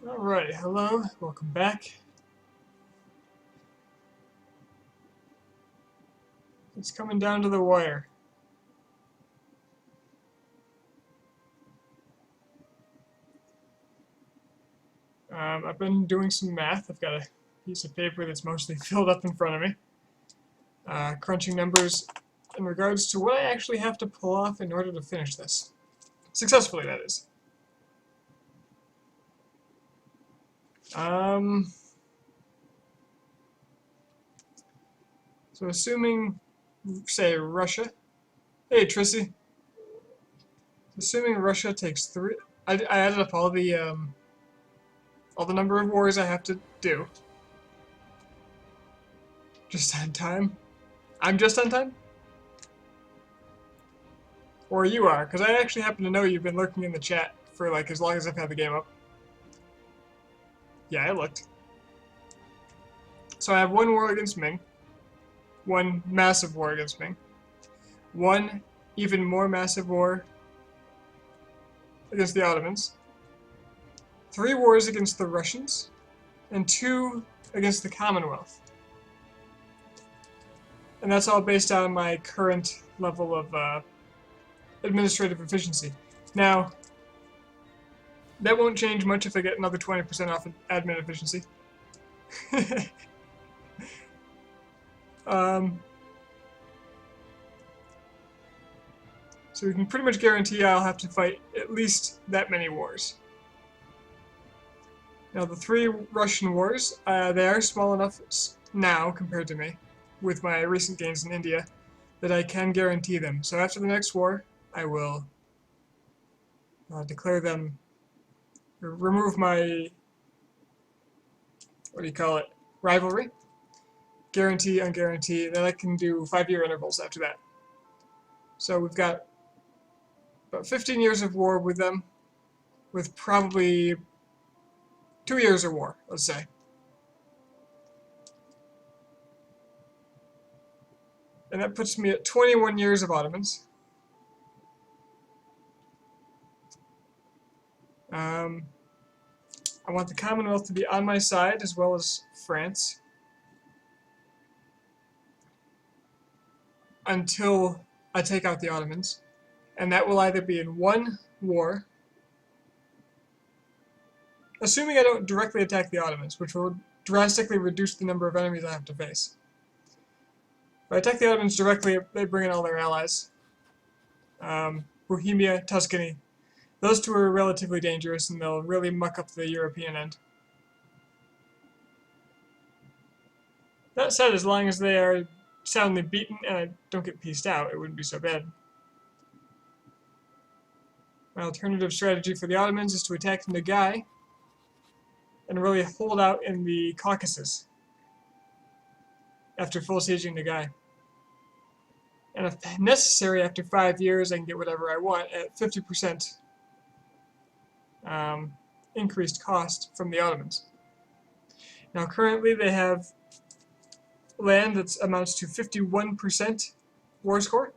Alright, hello, welcome back. It's coming down to the wire. I've been doing some math. I've got a piece of paper that's mostly filled up in front of me. Crunching numbers in regards to what I actually have to pull off in order to finish this. Successfully, that is. So assuming, say, Russia. Hey, Trissy. Assuming Russia takes three. I added up all the number of wars I have to do. Just on time. I'm just on time? Or you are, because I actually happen to know you've been lurking in the chat for like as long as I've had the game up. Yeah, I looked. So I have one war against Ming. One massive war against Ming. One even more massive war against the Ottomans. 3 wars against the Russians. And 2 against the Commonwealth. And that's all based on my current level of administrative efficiency. Now, that won't change much if I get another 20% off admin efficiency. So we can pretty much guarantee I'll have to fight at least that many wars. Now the 3 Russian wars, they are small enough now compared to me, with my recent gains in India, that I can guarantee them. So after the next war, I will declare them, remove my, what do you call it, rivalry, guarantee, unguarantee, then I can do 5-year intervals after that. So we've got about 15 years of war with them, with probably 2 years of war, let's say. And that puts me at 21 years of Ottomans. I want the Commonwealth to be on my side, as well as France, until I take out the Ottomans. And that will either be in one war, assuming I don't directly attack the Ottomans, which will drastically reduce the number of enemies I have to face. If I attack the Ottomans directly, they bring in all their allies. Bohemia, Tuscany. Those 2 are relatively dangerous, and they'll really muck up the European end. That said, as long as they are soundly beaten and I don't get pieced out, it wouldn't be so bad. My alternative strategy for the Ottomans is to attack Nagai and really hold out in the Caucasus after full sieging Nagai. And if necessary, after 5 years, I can get whatever I want at 50% increased cost from the Ottomans. Now currently they have land that amounts to 51% war score,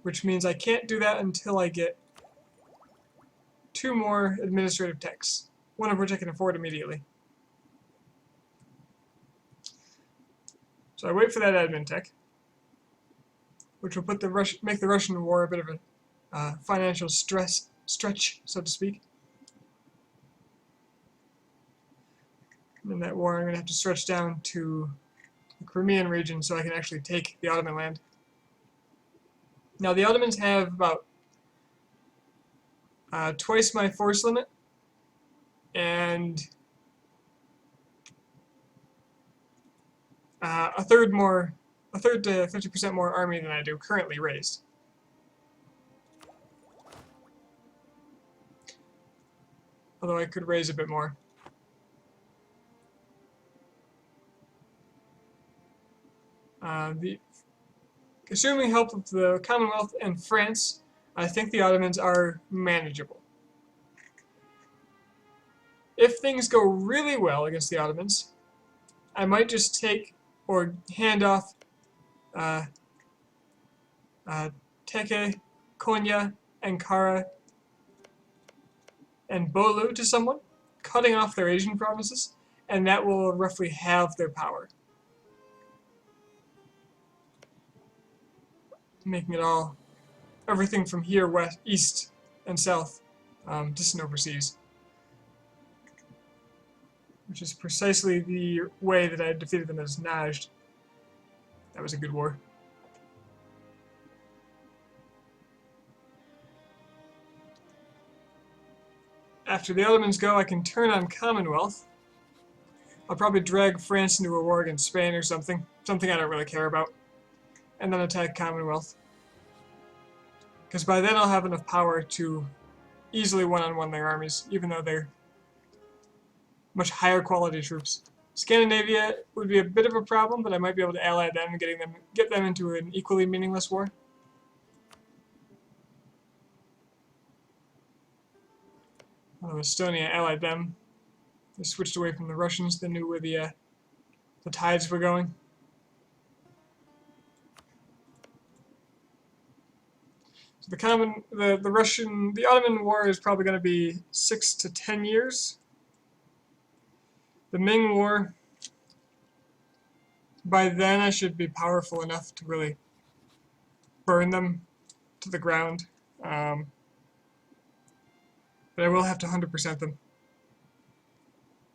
which means I can't do that until I get 2 more administrative techs, one of which I can afford immediately. So I wait for that admin tech, which will put make the Russian war a bit of a financial stretch, so to speak. And in that war, I'm going to have to stretch down to the Crimean region so I can actually take the Ottoman land. Now, the Ottomans have about twice my force limit, and a third to 50% more army than I do currently raised. Although I could raise a bit more. Assuming help of the Commonwealth and France, I think the Ottomans are manageable. If things go really well against the Ottomans, I might just take or hand off Teke, Konya, Ankara, and Bolu to someone, cutting off their Asian provinces, and that will roughly halve their power, making it all, everything from here west, east, and south, distant overseas, which is precisely the way that I defeated them as Najd. That was a good war. After the Ottomans go, I can turn on Commonwealth. I'll probably drag France into a war against Spain or something I don't really care about, and then attack Commonwealth. Because by then I'll have enough power to easily one-on-one their armies, even though they're much higher quality troops. Scandinavia would be a bit of a problem, but I might be able to ally them and get them into an equally meaningless war. Estonia allied them. They switched away from the Russians. They knew where the tides were going. So the Ottoman War is probably going to be 6 to 10 years. The Ming War, by then I should be powerful enough to really burn them to the ground. But I will have to 100% them.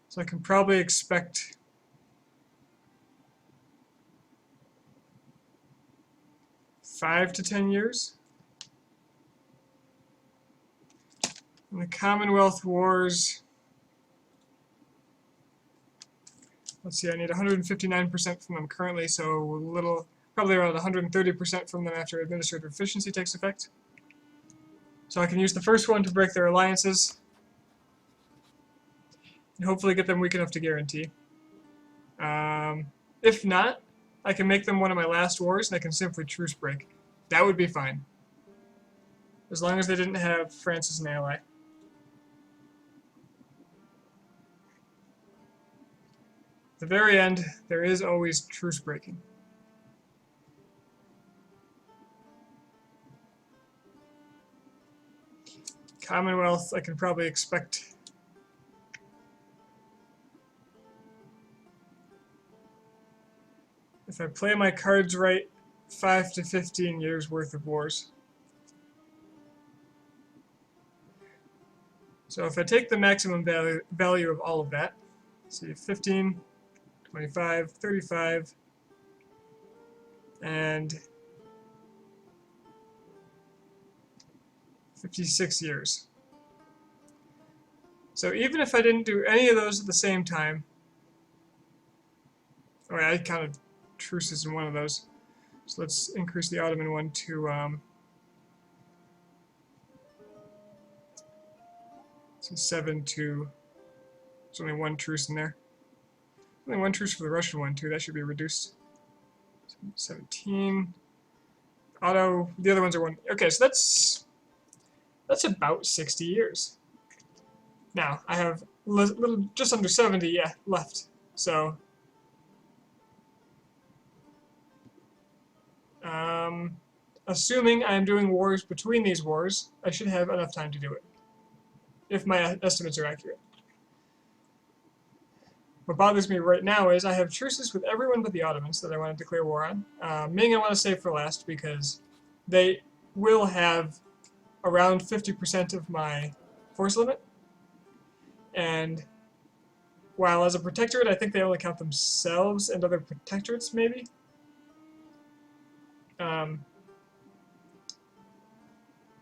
So I can probably expect five to 10 years. In the Commonwealth Wars, let's see, I need 159% from them currently, so probably around 130% from them after administrative efficiency takes effect. So I can use the first one to break their alliances, and hopefully get them weak enough to guarantee. If not, I can make them one of my last wars, and I can simply truce break. That would be fine, as long as they didn't have France as an ally. At the very end, there is always truce breaking. Commonwealth, I can probably expect if I play my cards right, 5 to 15 years worth of wars. So if I take the maximum value of all of that, see 15, 25, 35, and 56 years. So even if I didn't do any of those at the same time, or I counted truces in one of those, so let's increase the Ottoman one to 7 to, there's only one truce in there. Only one truce for the Russian one too, that should be reduced. 17. Otto, the other ones are one. Okay, so that's about 60 years. Now, I have just under 70 left. So, assuming I'm doing wars between these wars, I should have enough time to do it, if my estimates are accurate. What bothers me right now is I have truces with everyone but the Ottomans that I want to declare war on. Ming I want to save for last because they will have around 50% of my force limit. And while as a protectorate, I think they only count themselves and other protectorates, maybe.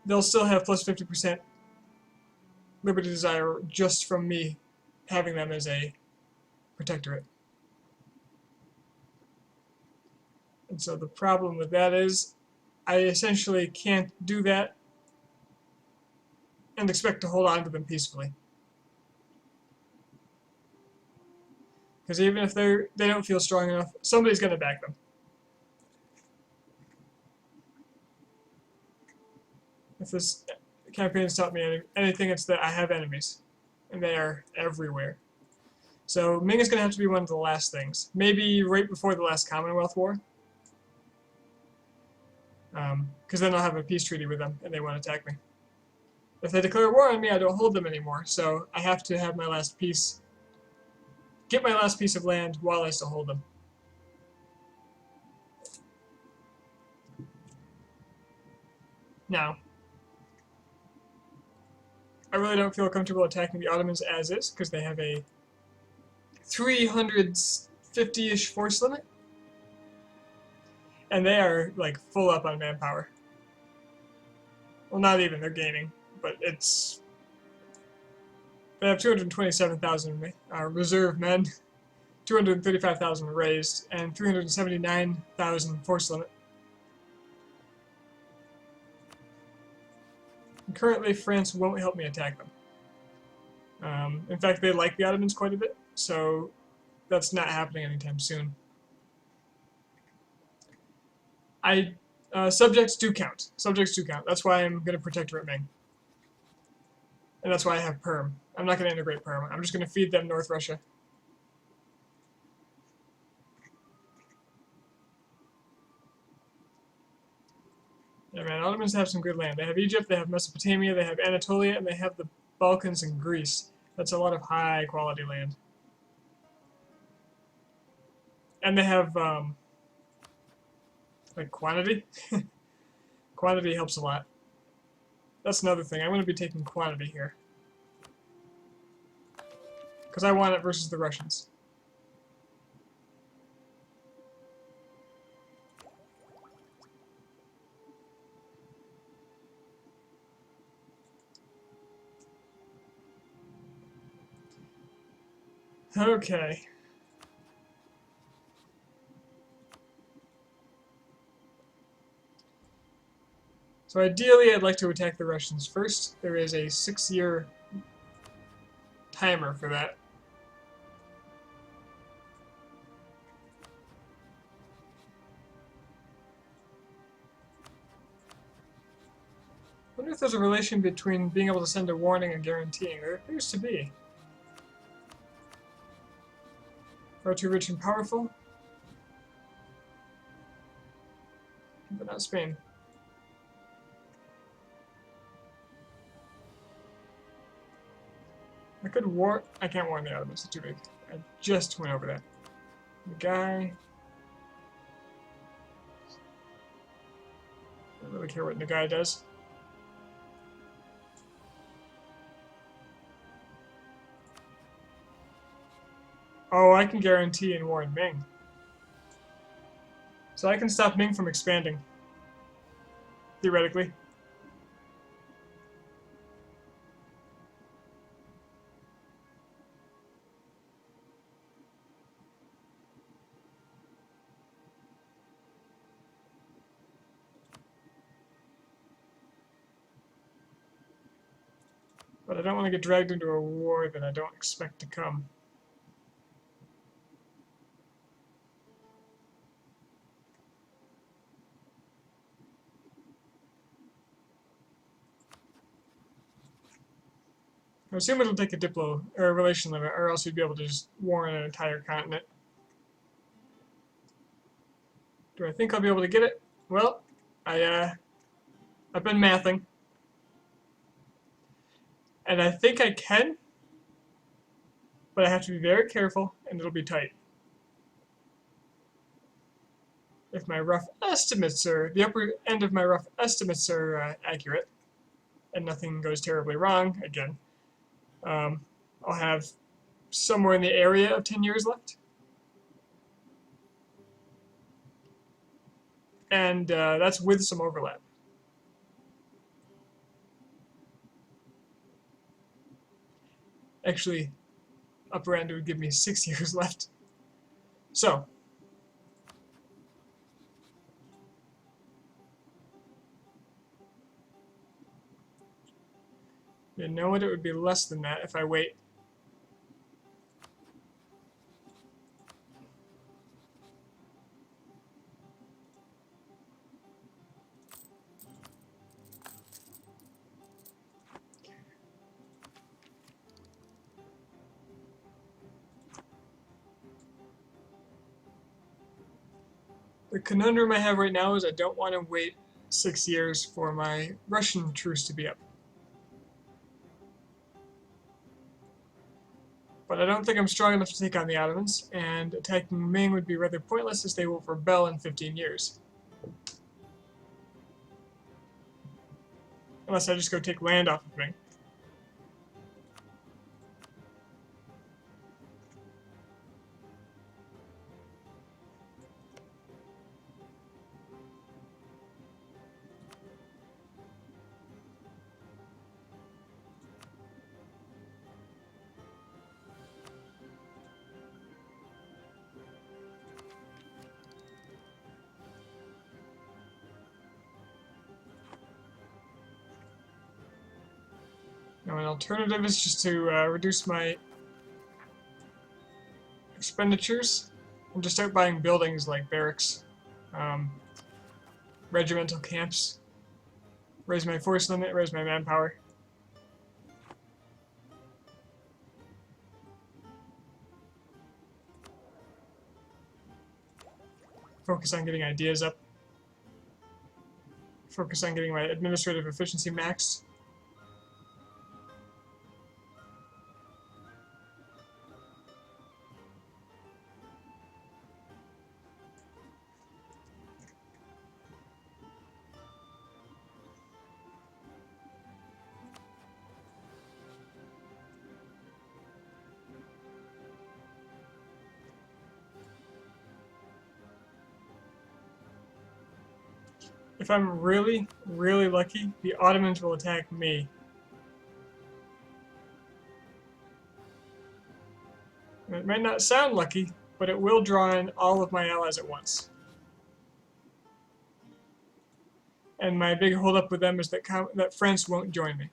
They'll still have plus 50% liberty desire just from me having them as a protectorate. And so the problem with that is I essentially can't do that and expect to hold on to them peacefully. Because even if they don't feel strong enough, somebody's going to back them. If this campaign has taught me anything, it's that I have enemies, and they are everywhere. So Ming is going to have to be one of the last things. Maybe right before the last Commonwealth War. Because then I'll have a peace treaty with them, and they won't attack me. If they declare war on me, I don't hold them anymore, so I have to have my last piece, get my last piece of land while I still hold them. Now, I really don't feel comfortable attacking the Ottomans as is, because they have a 350-ish force limit, and they are like full up on manpower. Well, not even, they're gaining, but it's... They have 227,000 reserve men, 235,000 raised, and 379,000 force limit. And currently, France won't help me attack them. In fact, they like the Ottomans quite a bit, so that's not happening anytime soon. Subjects do count. Subjects do count. That's why I'm going to protectorate Ming. And that's why I have Perm. I'm not going to integrate Perm. I'm just going to feed them North Russia. Yeah, man, Ottomans have some good land. They have Egypt, they have Mesopotamia, they have Anatolia, and they have the Balkans and Greece. That's a lot of high quality land. And they have, like, quantity. Quantity helps a lot. That's another thing. I'm going to be taking quantity here. Because I want it versus the Russians. Okay. So ideally, I'd like to attack the Russians first. There is a 6-year timer for that. I wonder if there's a relation between being able to send a warning and guaranteeing. There appears to be. Far too rich and powerful. But not Spain. I could I can't warn the Ottomans, it's too big. I just went over that. The guy... I don't really care what the guy does. Oh, I can guarantee and warn Ming. So I can stop Ming from expanding. Theoretically. But I don't want to get dragged into a war that I don't expect to come. I assume it'll take a or a relation limit, or else you'd be able to just war an entire continent. Do I think I'll be able to get it? Well, I've been mathing. And I think I can, but I have to be very careful, and it'll be tight. If my rough estimates are, the upper end of my rough estimates are accurate, and nothing goes terribly wrong, again, I'll have somewhere in the area of 10 years left. And that's with some overlap. Actually, upper end would give me 6 years left. So, you know what? It would be less than that if I wait. The conundrum I have right now is I don't want to wait 6 years for my Russian truce to be up. But I don't think I'm strong enough to take on the Ottomans, and attacking Ming would be rather pointless as they will rebel in 15 years. Unless I just go take land off of Ming. Now, an alternative is just to reduce my expenditures and just start buying buildings like barracks, regimental camps, raise my force limit, raise my manpower. Focus on getting ideas up. Focus on getting my administrative efficiency maxed. If I'm really, really lucky, the Ottomans will attack me. It might not sound lucky, but it will draw in all of my allies at once. And my big holdup with them is that France won't join me.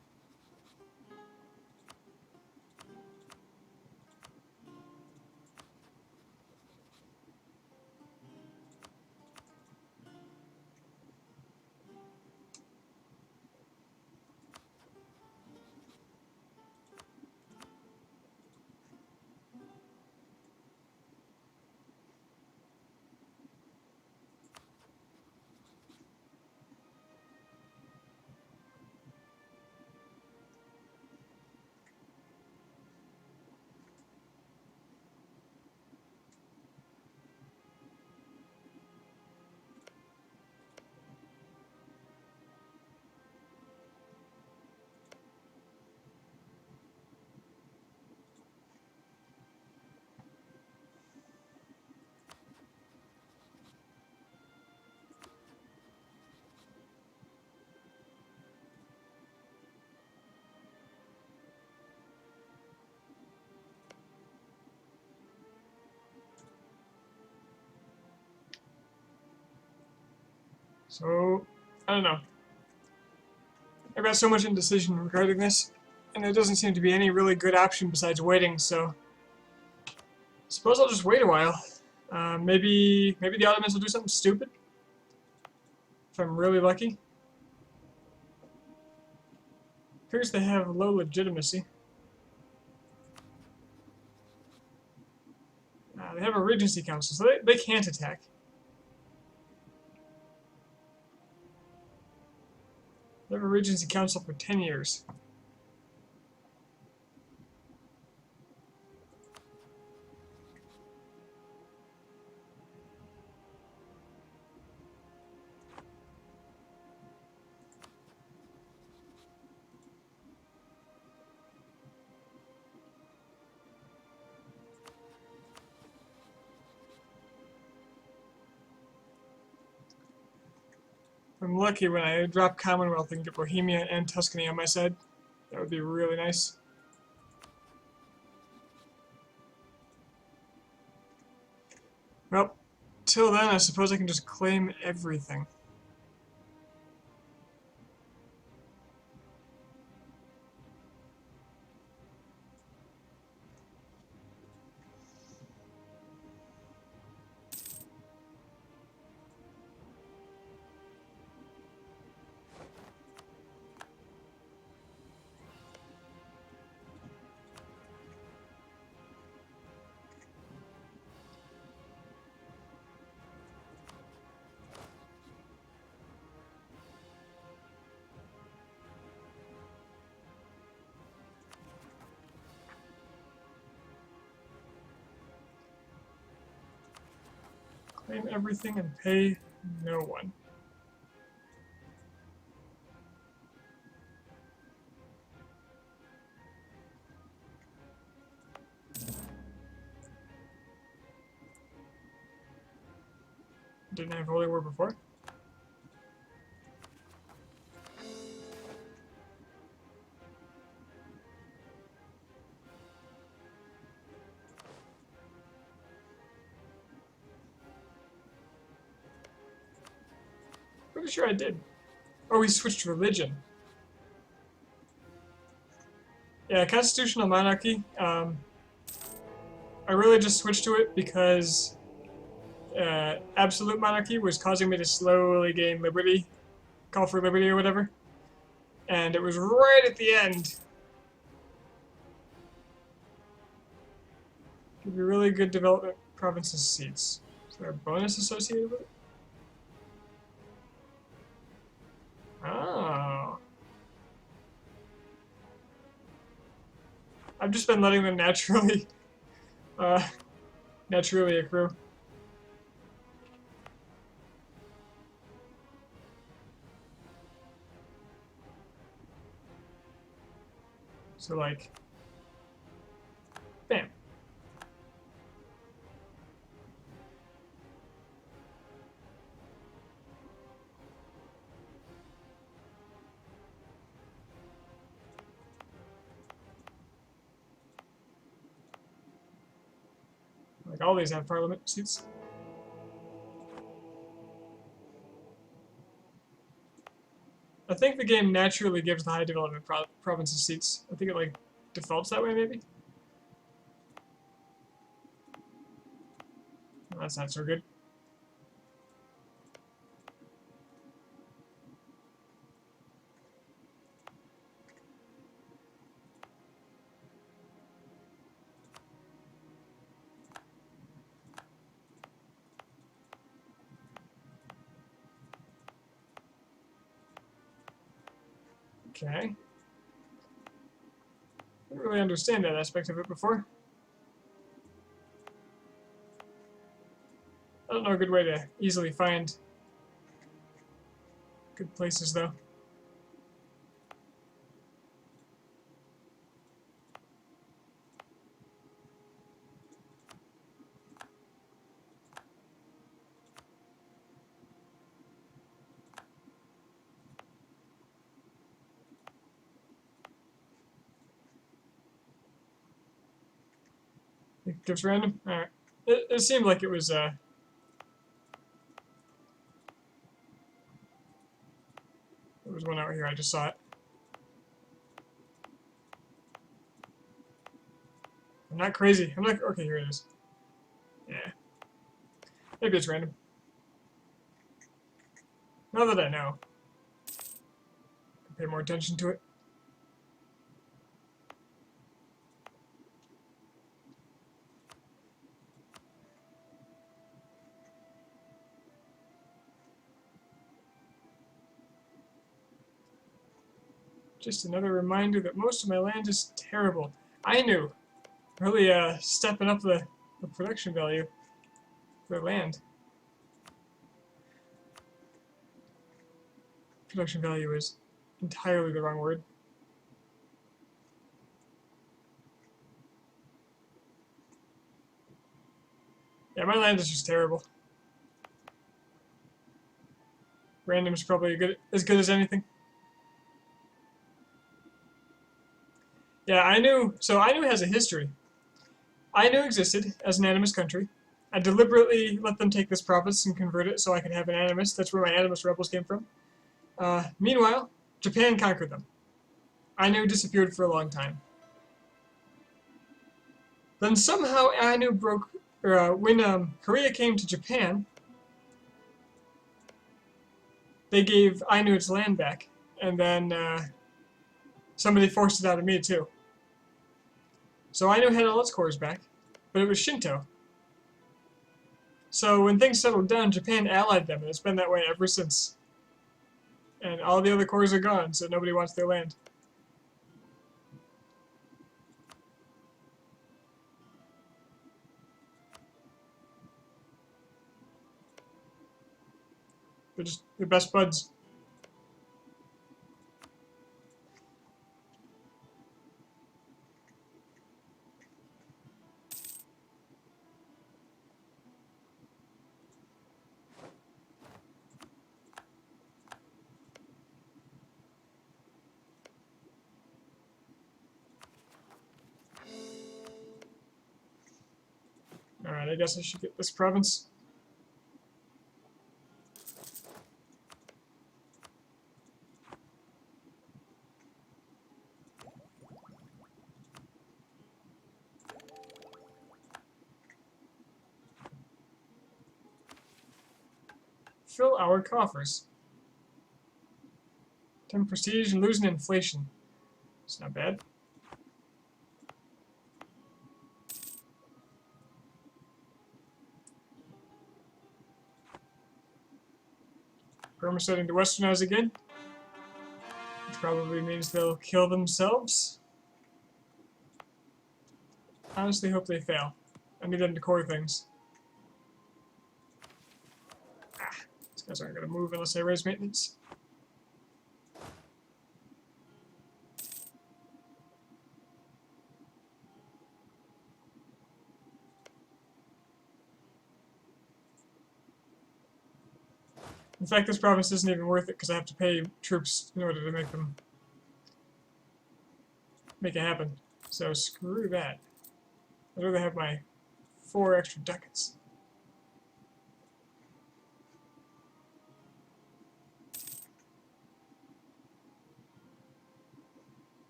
So, I don't know. I've got so much indecision regarding this, and there doesn't seem to be any really good option besides waiting, so I suppose I'll just wait a while. Maybe the Ottomans will do something stupid, if I'm really lucky. Appears they have low legitimacy. They have a Regency Council, so they can't attack. They have a Regency Council for 10 years. I'm lucky when I drop Commonwealth and get Bohemia and Tuscany on my side. That would be really nice. Well, till then, I suppose I can just claim everything. Claim everything and pay no one. Didn't have Holy War before. Pretty sure I did. Oh, we switched religion. Yeah, constitutional monarchy. I really just switched to it because absolute monarchy was causing me to slowly gain liberty, call for liberty or whatever. And it was right at the end. Give you really good development provinces seats. Is there a bonus associated with it? Oh. I've just been letting them naturally, naturally accrue. So like, bam. Like all these have parliament seats. I think the game naturally gives the high development provinces seats. I think it like defaults that way maybe. Well, that's not so good. Okay. I didn't really understand that aspect of it before. I don't know a good way to easily find good places though. It gives random? Alright. It seemed like it was there was one out here, I just saw it. I'm not crazy. I'm not okay, here it is. Yeah. Maybe it's random. Now that I know. Pay more attention to it. Just another reminder that most of my land is terrible. I knew. Really stepping up the production value for land. Production value is entirely the wrong word. Yeah, my land is just terrible. Random's probably as good as anything. Yeah, Ainu. So Ainu has a history. Ainu existed as an animist country. I deliberately let them take this province and convert it so I could have an animist. That's where my animist rebels came from. Meanwhile, Japan conquered them. Ainu disappeared for a long time. Then somehow Ainu broke, or when Korea came to Japan, they gave Ainu its land back, and then somebody forced it out of me too. So Ainu had all its cores back, but it was Shinto. So when things settled down, Japan allied them, and it's been that way ever since. And all the other cores are gone, so nobody wants their land. they're best buds. Alright, I guess I should get this province. Fill our coffers. 10 prestige and losing inflation. It's not bad. Burma starting to westernize again. Which probably means they'll kill themselves. Honestly hope they fail. I need them to core things. These guys aren't going to move unless I raise maintenance. In fact, this province isn't even worth it because I have to pay troops in order to make it happen. So screw that. I'd rather have my 4 extra ducats.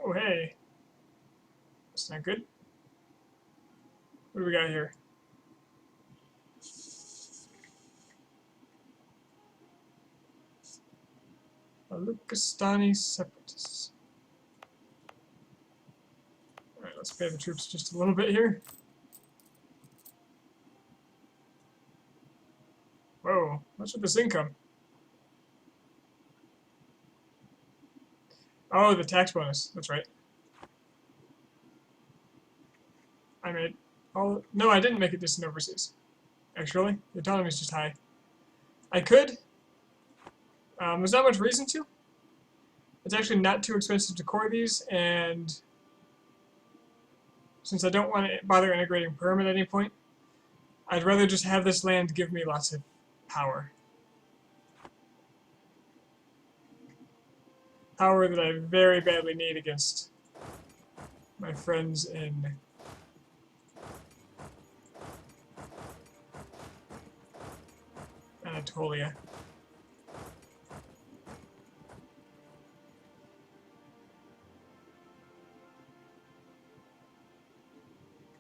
Oh hey. That's not good. What do we got here? Baluchistani separatists. Alright, let's pay the troops just a little bit here. Whoa, what's with this income? Oh, the tax bonus. That's right. I made all... No, I didn't make it distant overseas. Actually, the autonomy is just high. I could. There's not much reason to. It's actually not too expensive to core these, and since I don't want to bother integrating Perm at any point, I'd rather just have this land give me lots of power. Power that I very badly need against my friends in Anatolia.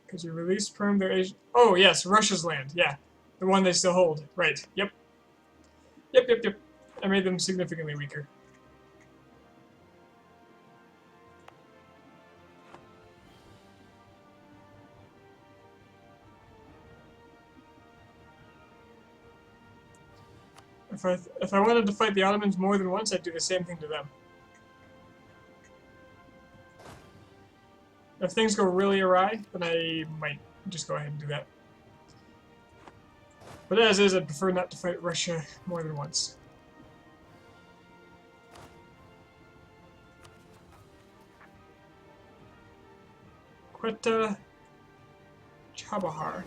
Because you release Perm their Asian... Oh, yes, Russia's land, yeah. The one they still hold. Right, yep. Yep. I made them significantly weaker. If I wanted to fight the Ottomans more than once, I'd do the same thing to them. If things go really awry, then I might just go ahead and do that. But as is, I'd prefer not to fight Russia more than once. Quetta Chabahar.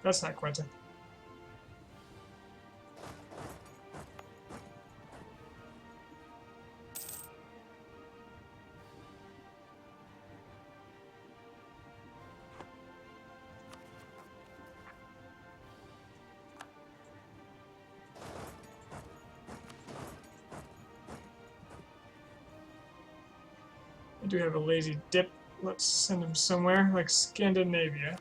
That's not Quetta. I do have a lazy dip. Let's send him somewhere, like Scandinavia.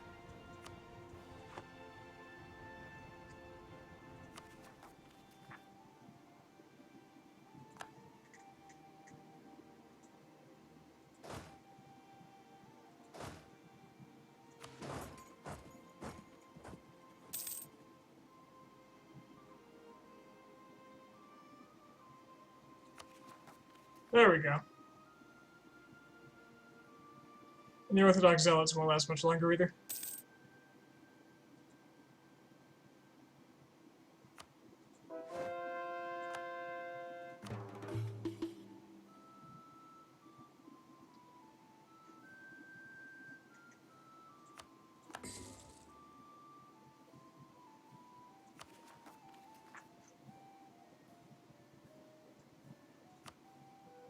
There we go. And the Orthodox Zealots won't last much longer either.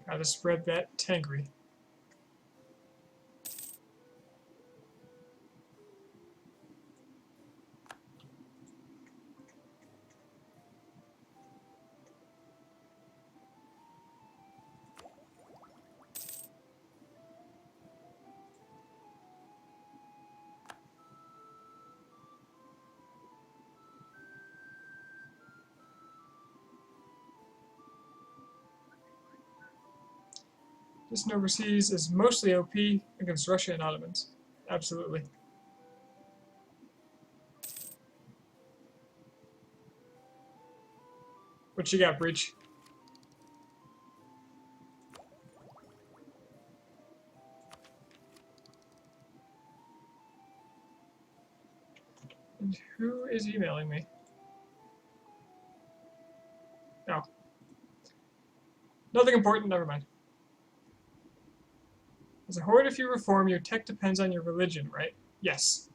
Gotta spread that tankery. This overseas is mostly OP against Russia and Ottomans. Absolutely. What you got, Breach? And who is emailing me? Oh. Nothing important, never mind. As a horde, if you reform, your tech depends on your religion, right? Yes.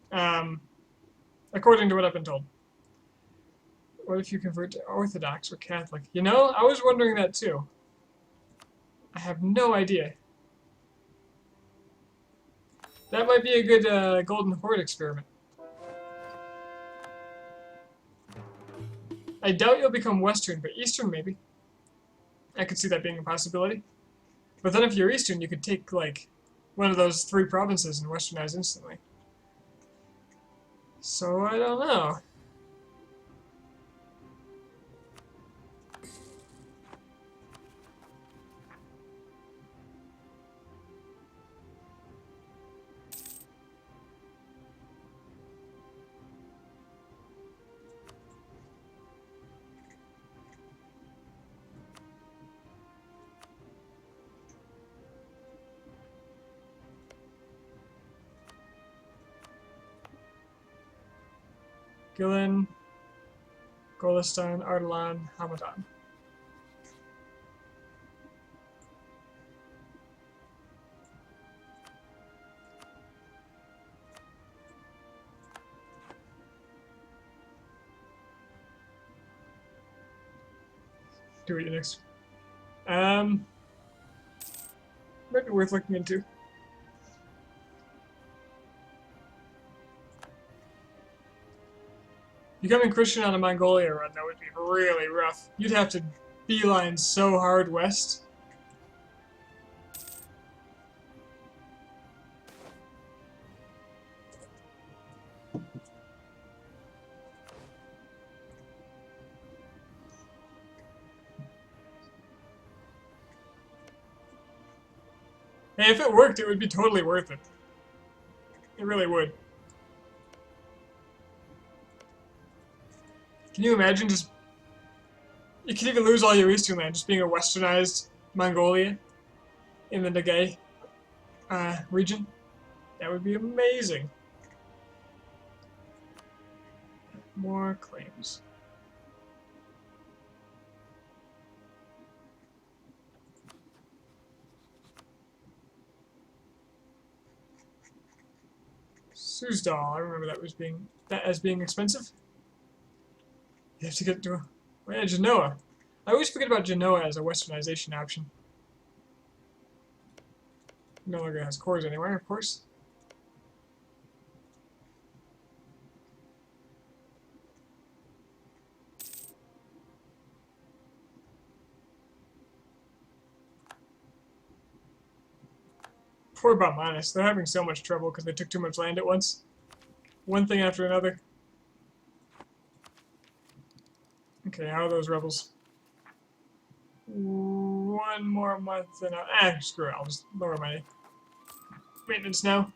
According to what I've been told. What if you convert to Orthodox or Catholic? You know, I was wondering that too. I have no idea. That might be a good Golden Horde experiment. I doubt you'll become Western, but Eastern maybe. I could see that being a possibility. But then if you're Eastern, you could take, like, one of those 3 provinces and Westernize instantly. So, I don't know. Gillen, Golistan, Ardalan, Hamadan. Do it next. Might be worth looking into. Becoming Christian on a Mongolia run, that would be really rough. You'd have to beeline so hard west. Hey, if it worked, it would be totally worth it. It really would. Can you imagine just... You could even lose all your eastern land, just being a westernized Mongolia in the Nagay region. That would be amazing. More claims. Suzdal, I remember that as being expensive. You have to get to yeah, Genoa. I always forget about Genoa as a westernization option. No longer has cores anywhere, of course. Poor Botmanis, they're having so much trouble because they took too much land at once. One thing after another. Okay, how are those rebels? 1 more month and screw it, I'll just lower my maintenance now.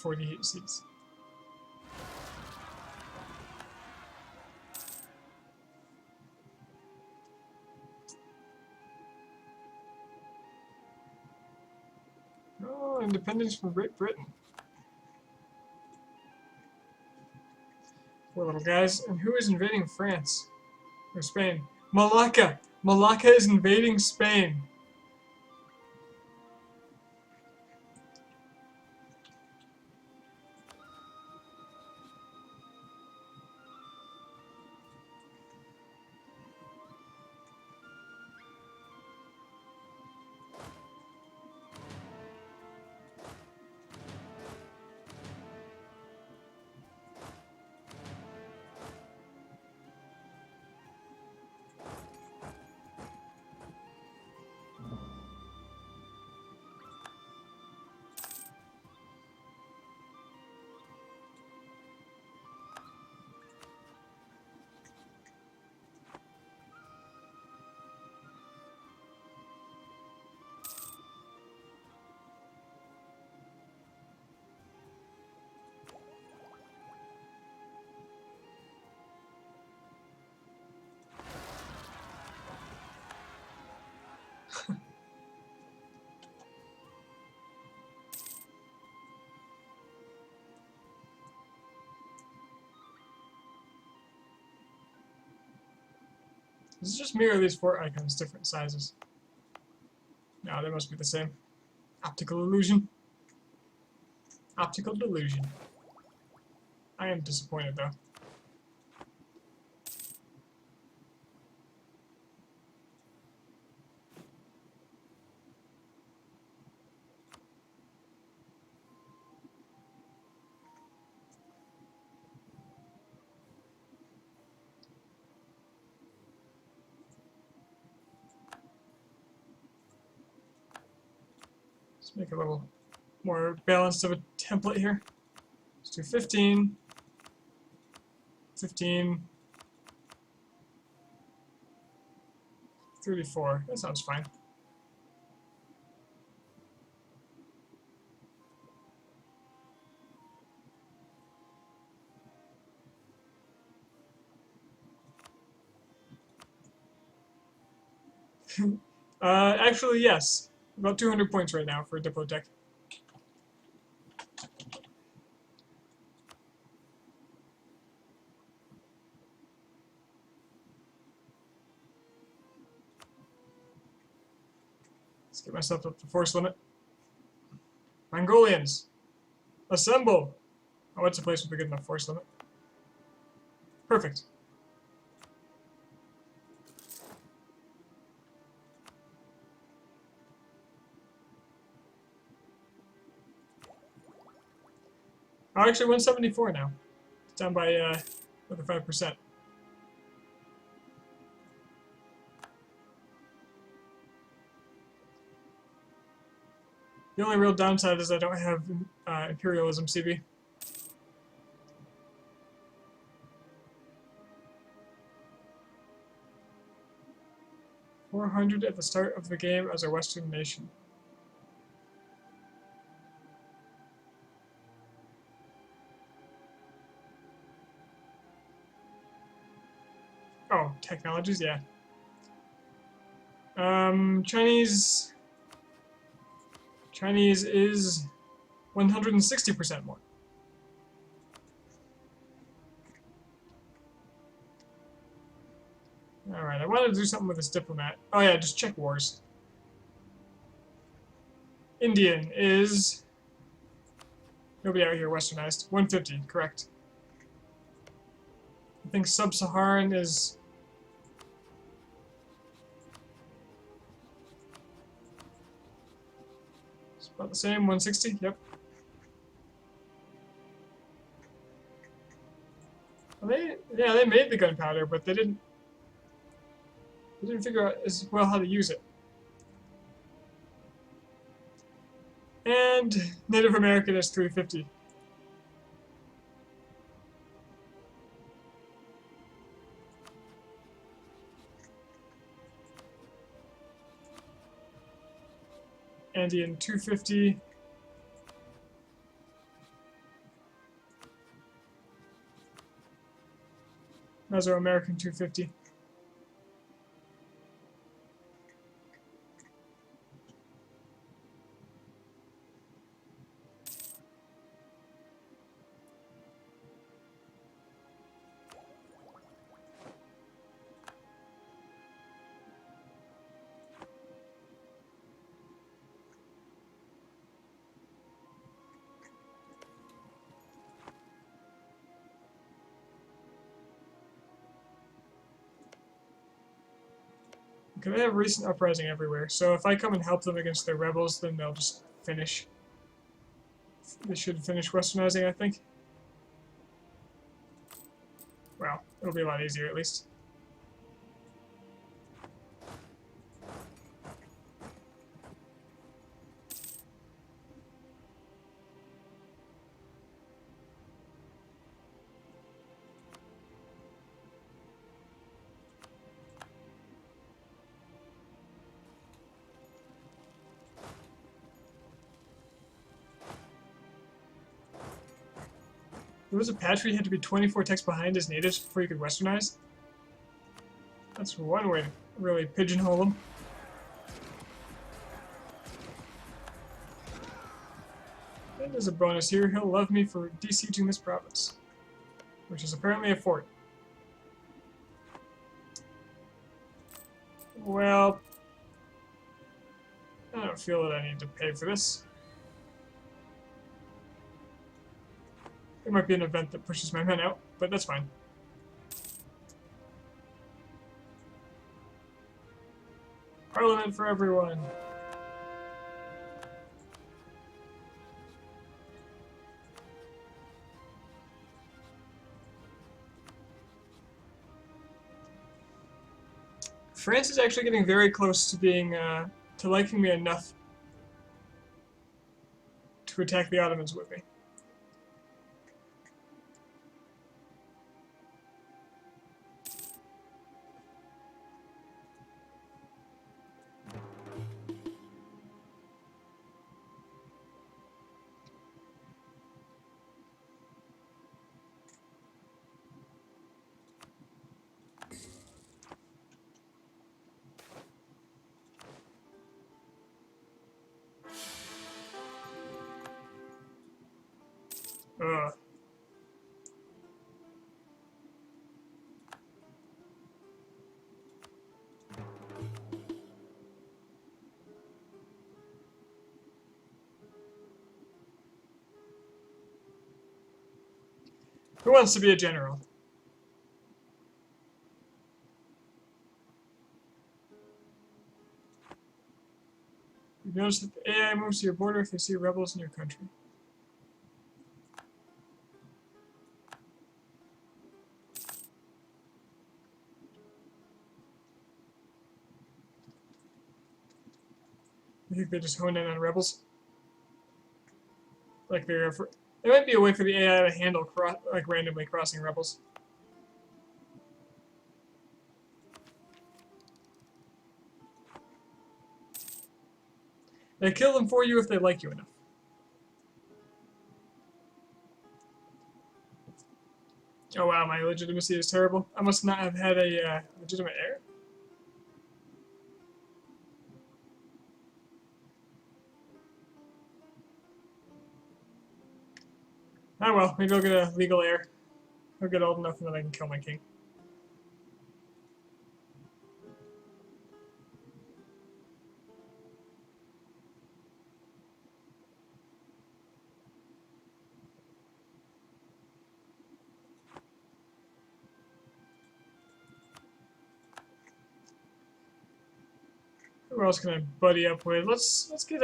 48 seats. Oh, independence from Great Britain. Poor little guys. And who is invading France? Or Spain? Malacca! Malacca is invading Spain. Does it just mirror these four icons, different sizes? No, they must be the same. Optical illusion. Optical delusion. I am disappointed, though. Let's make a little more balanced of a template here. Let's do 15, 15, 34. That sounds fine. Actually, yes. About 200 points right now for Diplotech. Let's get myself up to force limit. Mongolians, assemble! Oh, what's a place with a good enough force limit? Perfect. Oh, actually 174 now. It's down by another 5%. The only real downside is I don't have imperialism CB. $400 at the start of the game as a Western nation. Oh, technologies, yeah. Chinese is 160% more. Alright, I wanted to do something with this diplomat. Oh yeah, just check wars. Indian is... Nobody out here westernized. 150, correct. I think sub-Saharan is... It's about the same, 160, yep. Well, they made the gunpowder, but they didn't figure out as well how to use it. And Native American is 350. Andean 250. Mesoamerican 250. Okay, they have recent uprising everywhere, so if I come and help them against their rebels, then they'll just finish. They should finish westernizing, I think. Well, it'll be a lot easier at least. There was a patch where you had to be 24 techs behind as natives before you could westernize. That's one way to really pigeonhole them. And as a bonus here, he'll love me for desieging this province, which is apparently a fort. Well, I don't feel that I need to pay for this. There might be an event that pushes my men out, but that's fine. Parliament for everyone. France is actually getting very close to being, to liking me enough to attack the Ottomans with me. Ugh. Who wants to be a general? You notice that the AI moves to your border if they see rebels in your country. You think they just honed in on rebels? Like they're for, there might be a way for the AI to handle like randomly crossing rebels. They kill them for you if they like you enough. Oh wow, my legitimacy is terrible. I must not have had a legitimate heir. Ah well, maybe I'll get a legal heir. I'll get old enough and then I can kill my king. Who else can I buddy up with? Let's get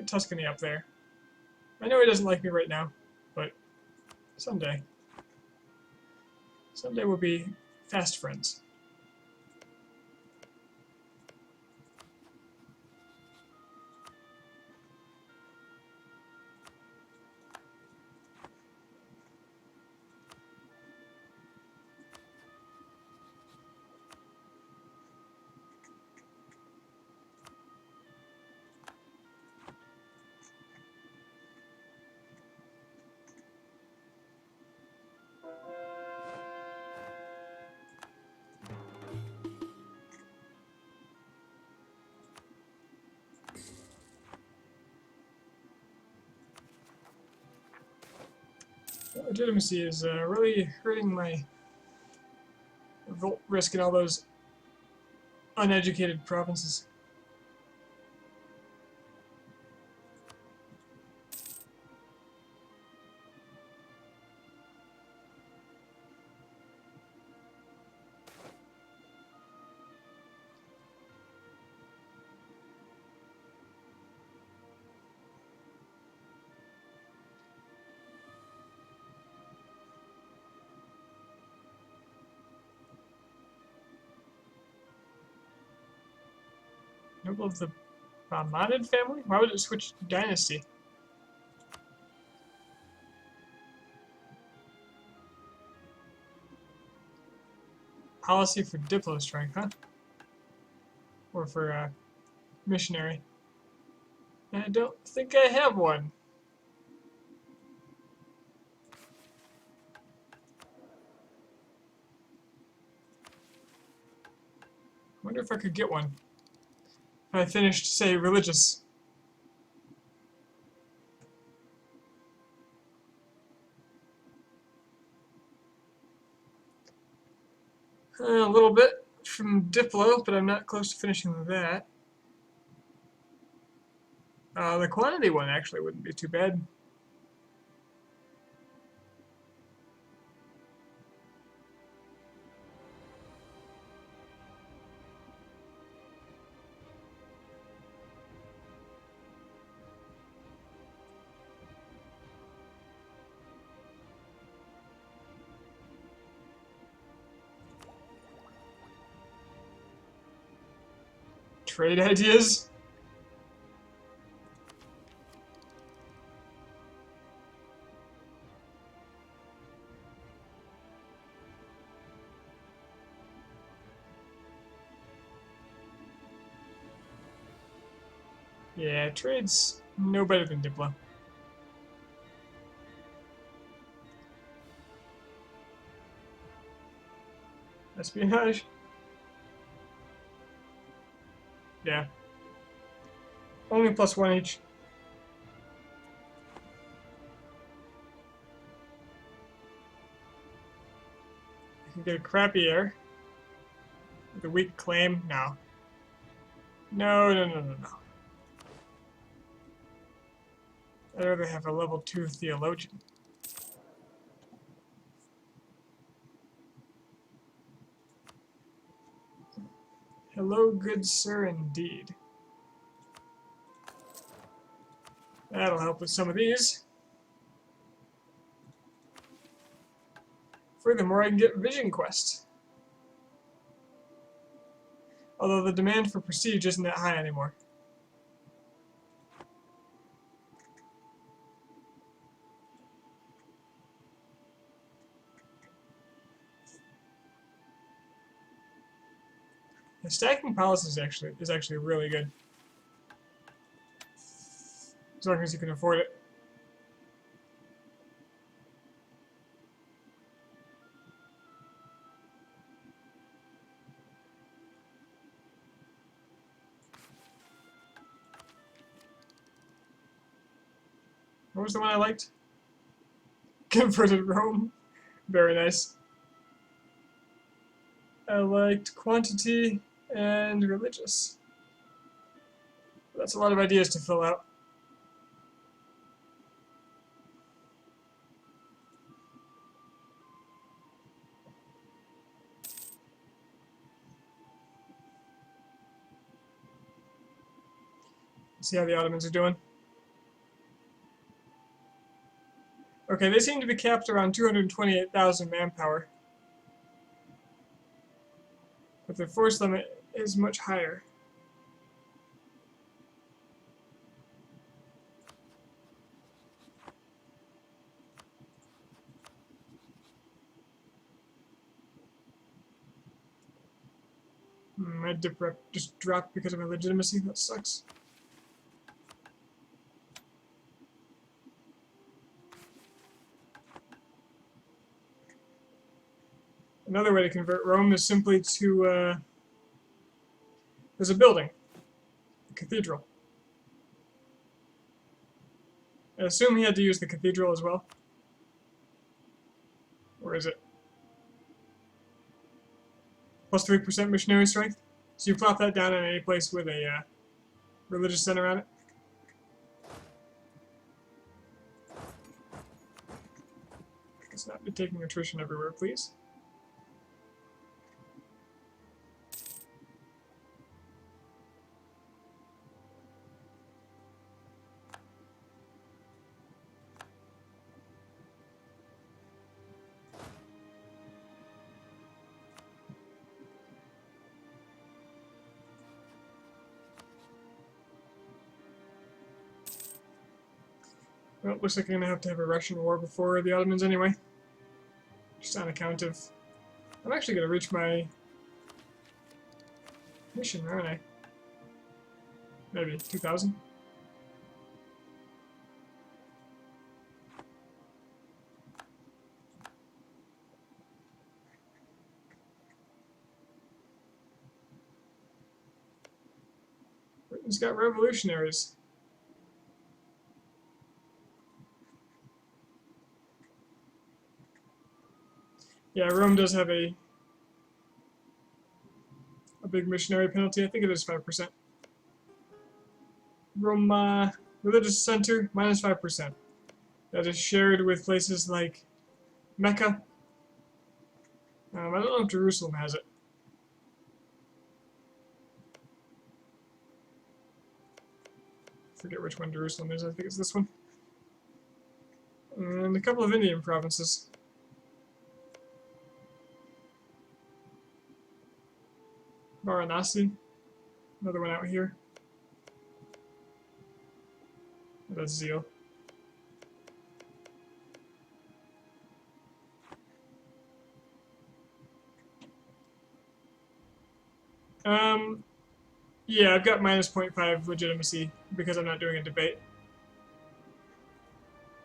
Tuscany up there. I know he doesn't like me right now, but someday. Someday we'll be fast friends. legitimacy is really hurting my revolt risk in all those uneducated provinces. Noble of the Bahmanid family? Why would it switch dynasty? Policy for Diplo strike, huh? Or for missionary. I don't think I have one. I wonder if I could get one. If I finished, say, religious. A little bit from Diplo, but I'm not close to finishing that. The quantity one actually wouldn't be too bad. Trade ideas? Yeah, trade's no better than Diplo. Espionage? Yeah. Only +1 each. I can get a crappy air. With a weak claim? No. No, no, no, no, no. I'd rather have a level 2 theologian. Hello, good sir, indeed. That'll help with some of these. Furthermore, I can get Vision Quest. Although the demand for prestige isn't that high anymore. The stacking palace is actually really good. As long as you can afford it. What was the one I liked? Converted Rome. Very nice. I liked quantity and religious. That's a lot of ideas to fill out. See how the Ottomans are doing. Okay, they seem to be capped around 228,000 manpower. But their force limit is much higher. My dip rep just dropped because of my legitimacy. That sucks. Another way to convert Rome is simply to, there's a building, a cathedral. I assume he had to use the cathedral as well. Where is it? Plus 3% missionary strength. So you plop that down in any place with a religious center on it. Let's not be taking attrition everywhere, please. Well, it looks like I'm going to have a Russian war before the Ottomans anyway. Just on account of... I'm actually going to reach my mission, aren't I? Maybe 2,000? Britain's got revolutionaries. Yeah, Rome does have a big missionary penalty. I think it is 5%. Rome religious center, minus 5%. That is shared with places like Mecca. I don't know if Jerusalem has it. I forget which one Jerusalem is. I think it's this one. And a couple of Indian provinces. Varanasi, another one out here. That's Zeal. Yeah, I've got minus 0.5 legitimacy because I'm not doing a debate.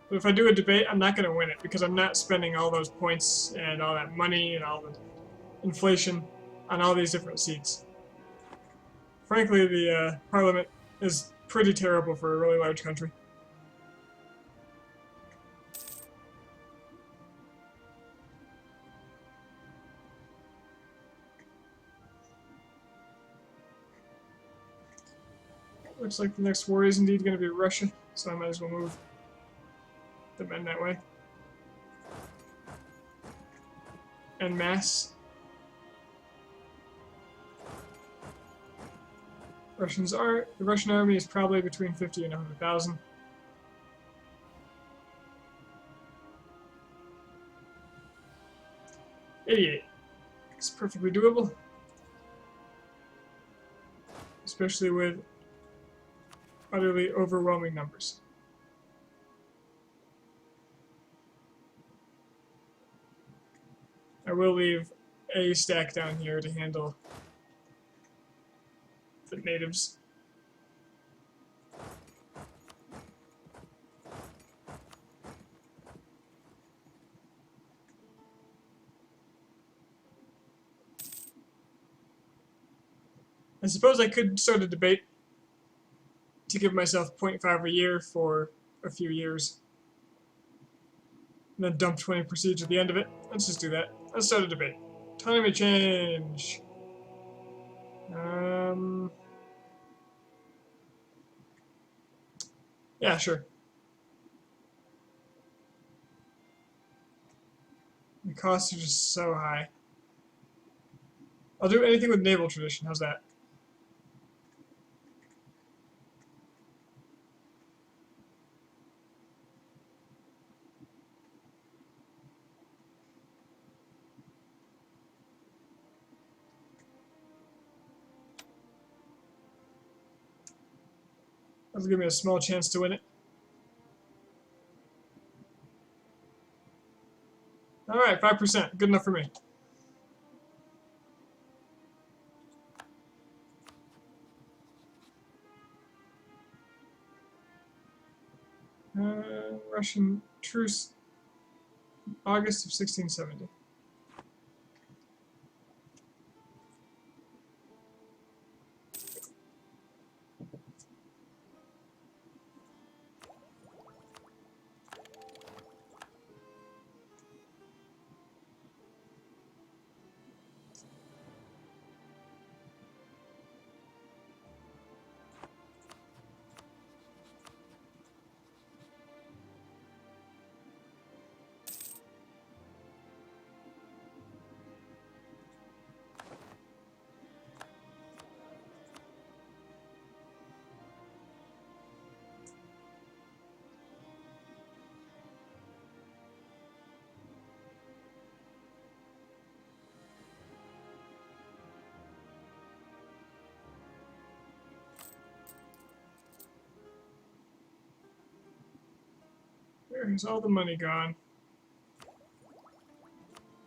But if I do a debate, I'm not going to win it because I'm not spending all those points and all that money and all the inflation on all these different seats. Frankly, the parliament is pretty terrible for a really large country. Looks like the next war is indeed going to be Russia, so I might as well move the men that way. En masse. The Russian army is probably between 50 and 100,000. It's perfectly doable. Especially with utterly overwhelming numbers. I will leave a stack down here to handle the natives. I suppose I could start a debate to give myself 0.5 a year for a few years. And then dump 20 prestige at the end of it. Let's just do that. Let's start a debate. Autonomy change. Yeah, sure. The costs are just so high. I'll do anything with naval tradition. How's that? That'll give me a small chance to win it. Alright, 5%. Good enough for me. Russian truce, August of 1670. Where's all the money gone?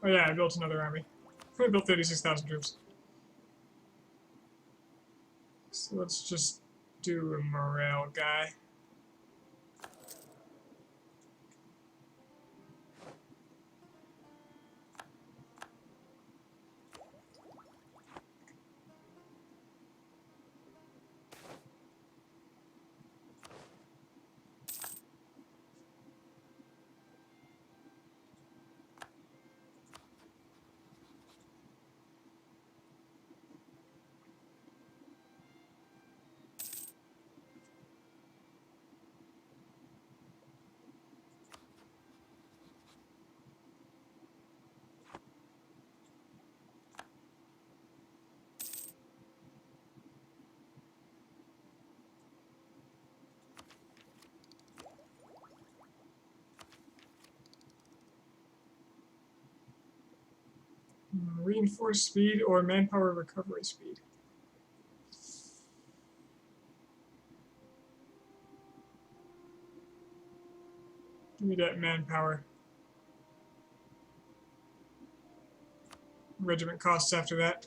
Oh yeah, I built another army. I built 36,000 troops. So let's just do a morale guy. Reinforced speed or manpower recovery speed. Give me that manpower. Regiment costs after that.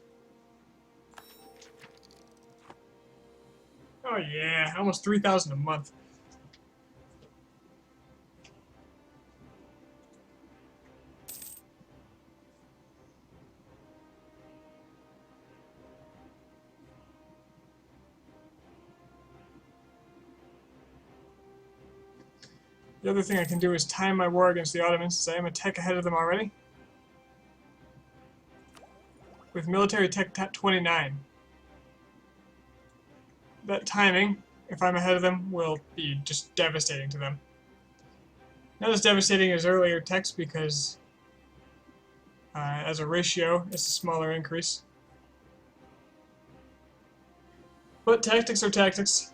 Oh yeah, almost 3,000 a month. The other thing I can do is time my war against the Ottomans, since I am a tech ahead of them already. With military tech 29. That timing, if I'm ahead of them, will be just devastating to them. Not as devastating as earlier techs because as a ratio, it's a smaller increase. But tactics are tactics.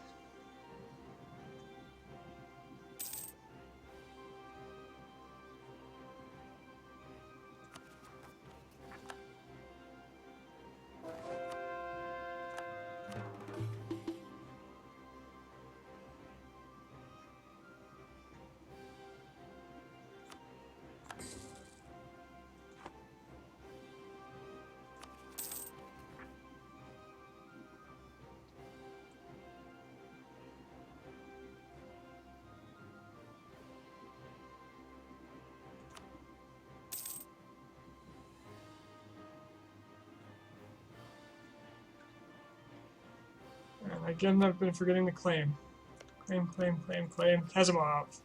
And again, I've been forgetting the claim. Claim, claim, claim, claim. Kazimov.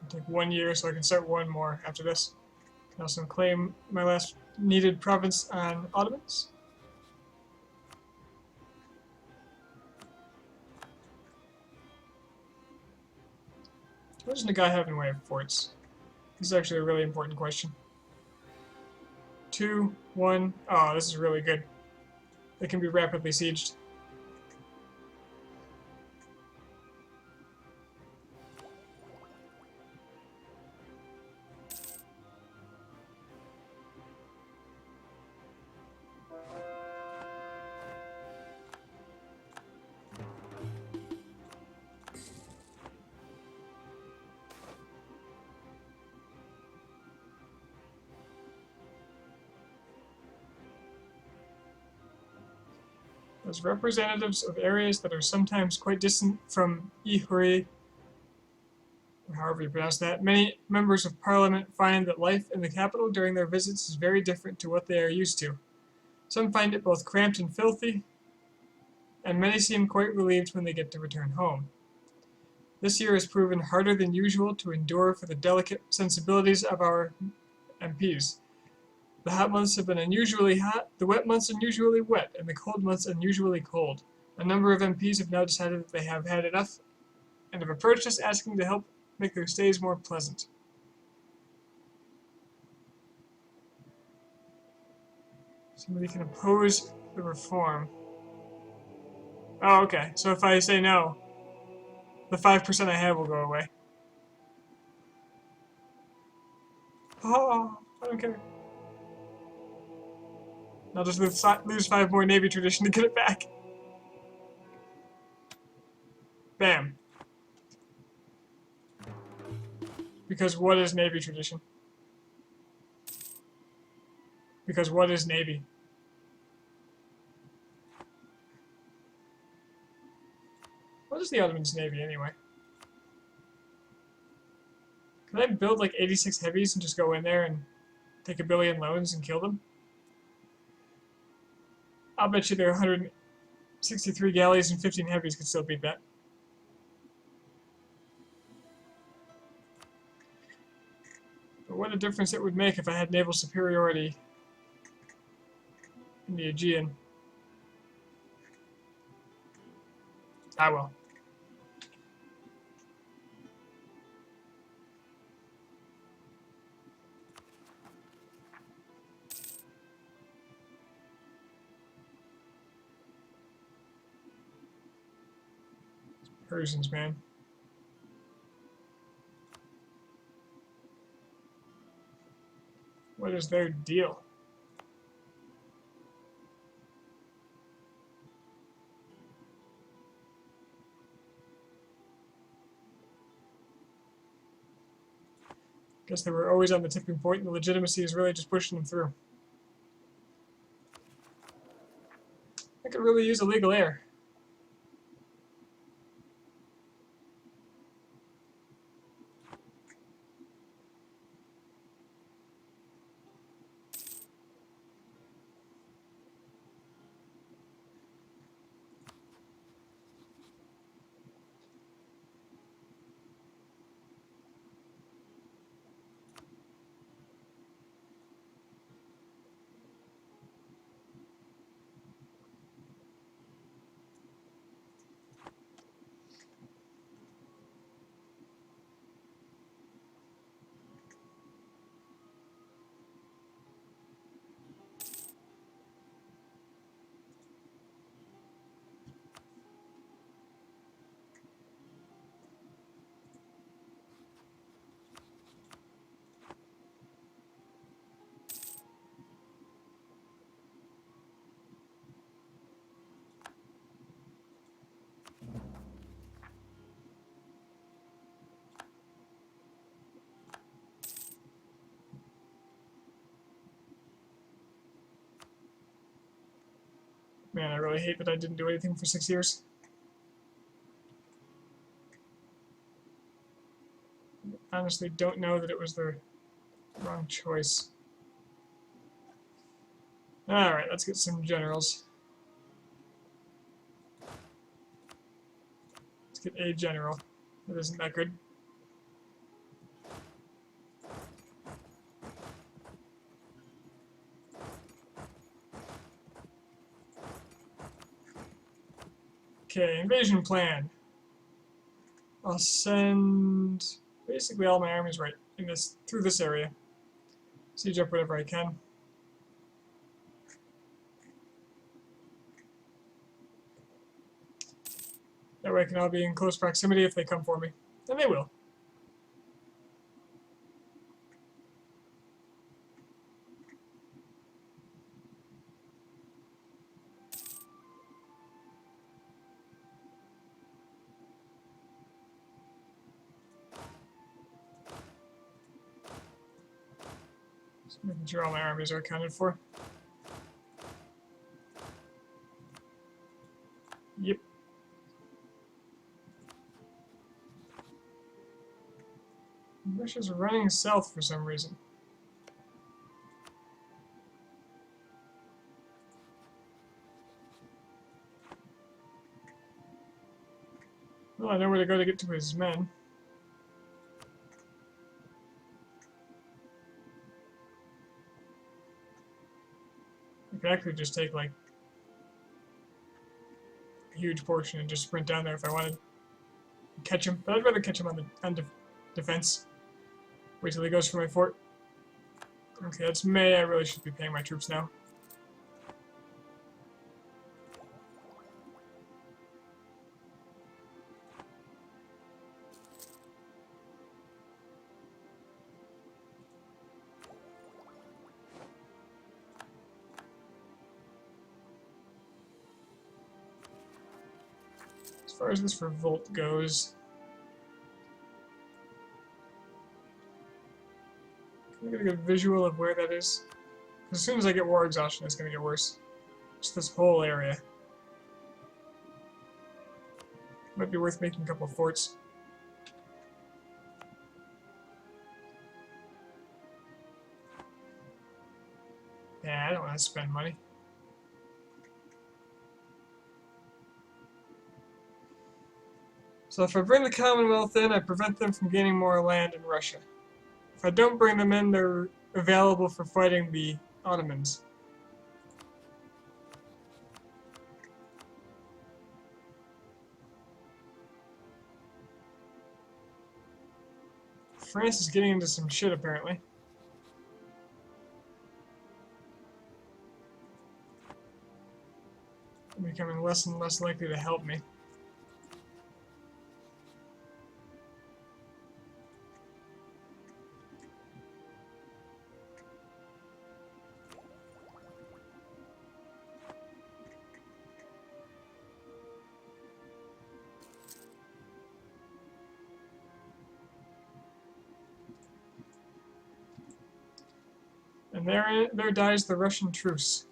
It'll take 1 year, so I can start one more after this. I can also claim my last needed province on Ottomans. What does Nagai have in way of forts? This is actually a really important question. 2, 1. Oh, this is really good. They can be rapidly sieged. As representatives of areas that are sometimes quite distant from Ihuri, or however you pronounce that, many members of parliament find that life in the capital during their visits is very different to what they are used to. Some find it both cramped and filthy, and many seem quite relieved when they get to return home. This year has proven harder than usual to endure for the delicate sensibilities of our MPs. The hot months have been unusually hot, the wet months unusually wet, and the cold months unusually cold. A number of MPs have now decided that they have had enough and have approached us asking to help make their stays more pleasant. Somebody can oppose the reform. Oh, okay. So if I say no, the 5% I have will go away. Oh, I don't care. I'll just lose 5 more Navy tradition to get it back. Bam. Because what is Navy tradition? Because what is Navy? What is the Ottoman's Navy anyway? Can I build like 86 heavies and just go in there and take 1 billion loans and kill them? I'll bet you there are 163 galleys and 15 heavies could still beat that. But what a difference it would make if I had naval superiority in the Aegean. Ah well. Persians, man. What is their deal? Guess they were always on the tipping point, and the legitimacy is really just pushing them through. I could really use a legal heir. Man, I really hate that I didn't do anything for 6 years. Honestly, don't know that it was the wrong choice. Alright, let's get some generals. Let's get a general. That isn't that good. Okay, invasion plan. I'll send basically all my armies right in this through this area. Siege up whatever I can. That way I can all be in close proximity if they come for me. And they will. Just making sure all my armies are accounted for. Yep. Russia's running south for some reason. Well, I know where to go to get to his men. I could actually just take, like, a huge portion and just sprint down there if I wanted. Catch him. But I'd rather catch him on defense. Wait till he goes for my fort. Okay, that's May. I really should be paying my troops now. far as this revolt goes, can I get a good visual of where that is? Because as soon as I get war exhaustion, it's going to get worse. Just this whole area. Might be worth making a couple of forts. Yeah, I don't want to spend money. So if I bring the Commonwealth in, I prevent them from gaining more land in Russia. If I don't bring them in, they're available for fighting the Ottomans. France is getting into some shit, apparently. They're becoming less and less likely to help me. And there dies the Russian truce.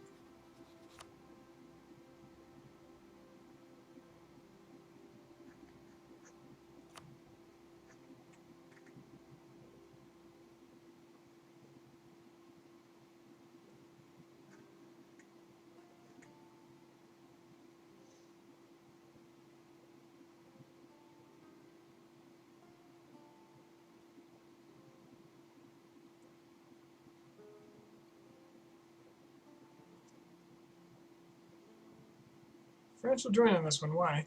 France will join on this one. Why?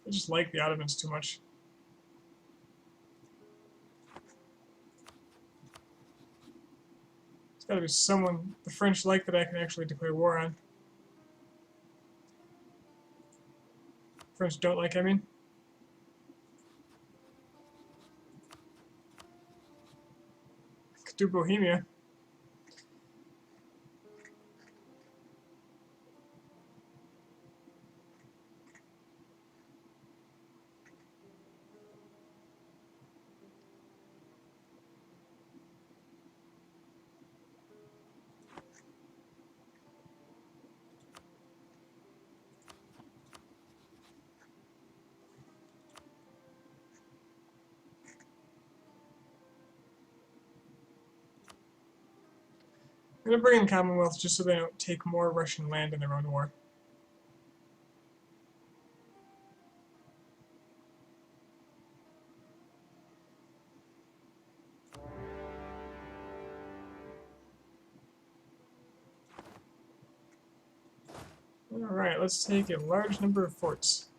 I just like the Ottomans too much. There's got to be someone the French like that I can actually declare war on. French don't like, I mean. Could do Bohemia. I'm going to bring in Commonwealth just so they don't take more Russian land in their own war. Alright, let's take a large number of forts.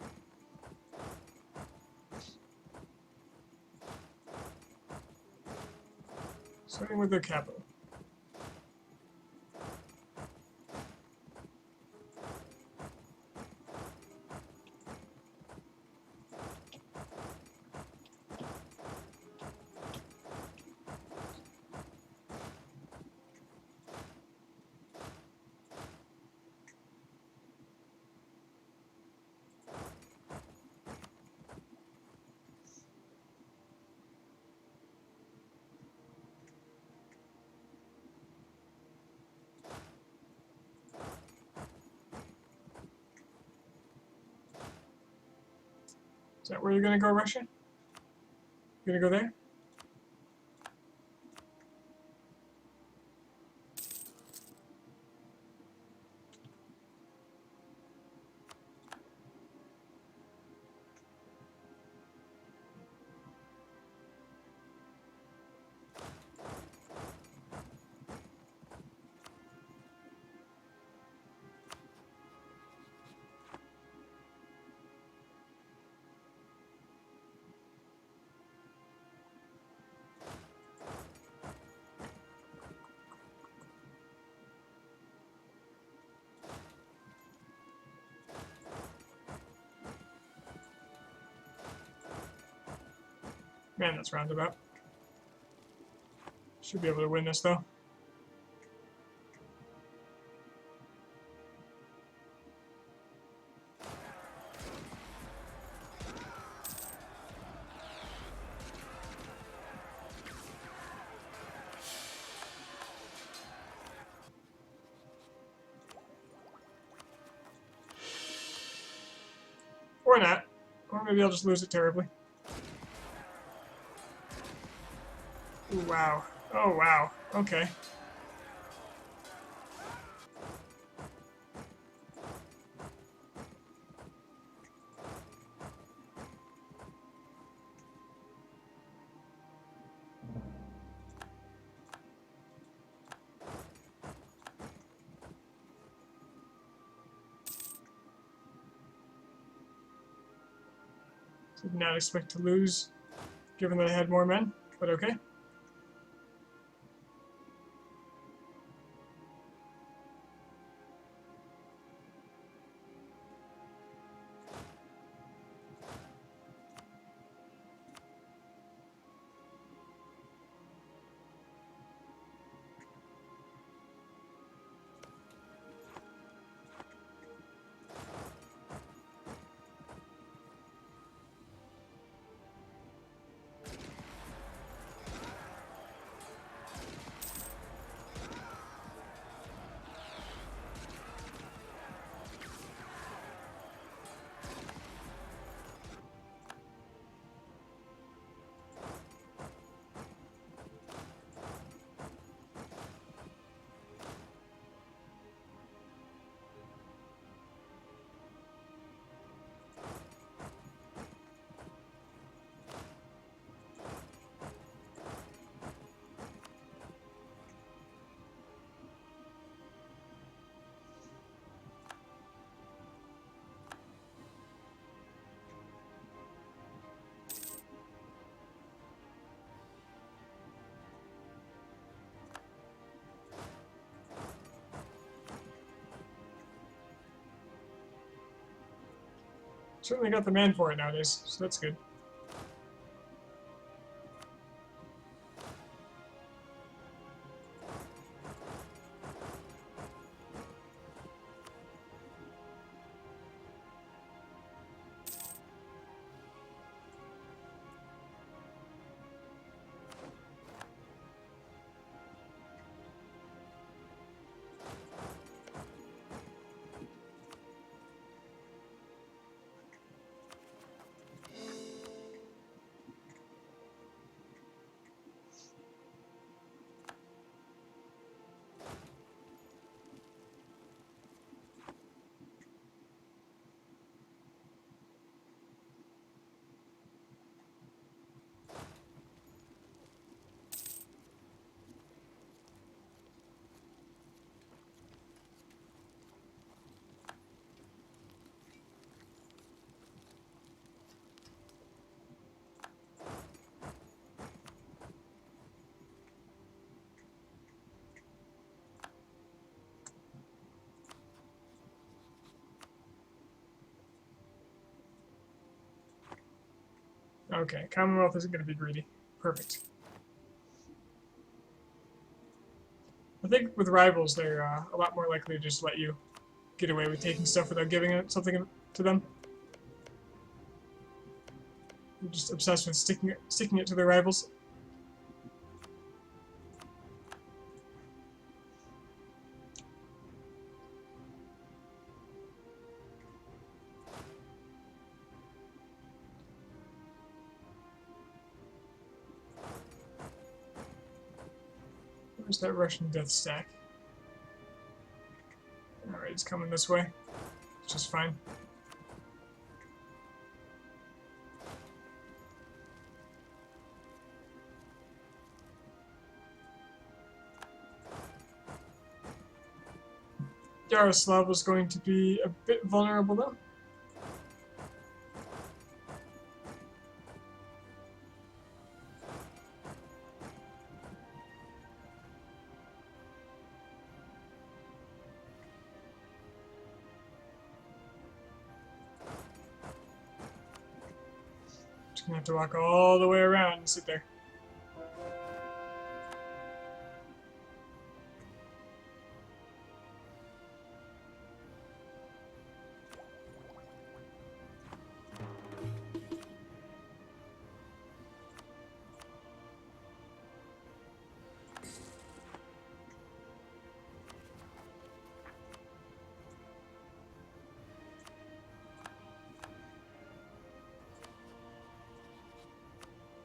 Starting with their capital. Is that where you're going to go, Russia? You're going to go there? Man, that's roundabout. Should be able to win this, though. Or not. Or maybe I'll just lose it terribly. Ooh, wow. Oh, wow. Okay. Did not expect to lose, given that I had more men, but okay. Certainly got the man for it nowadays, so that's good. Okay, Commonwealth isn't going to be greedy. Perfect. I think with rivals, they're a lot more likely to just let you get away with taking stuff without giving it something to them. They're just obsessed with sticking it to their rivals. Where's that Russian death stack? Alright, it's coming this way. It's just fine. Yaroslav was going to be a bit vulnerable though. Just gonna have to walk all the way around and sit there.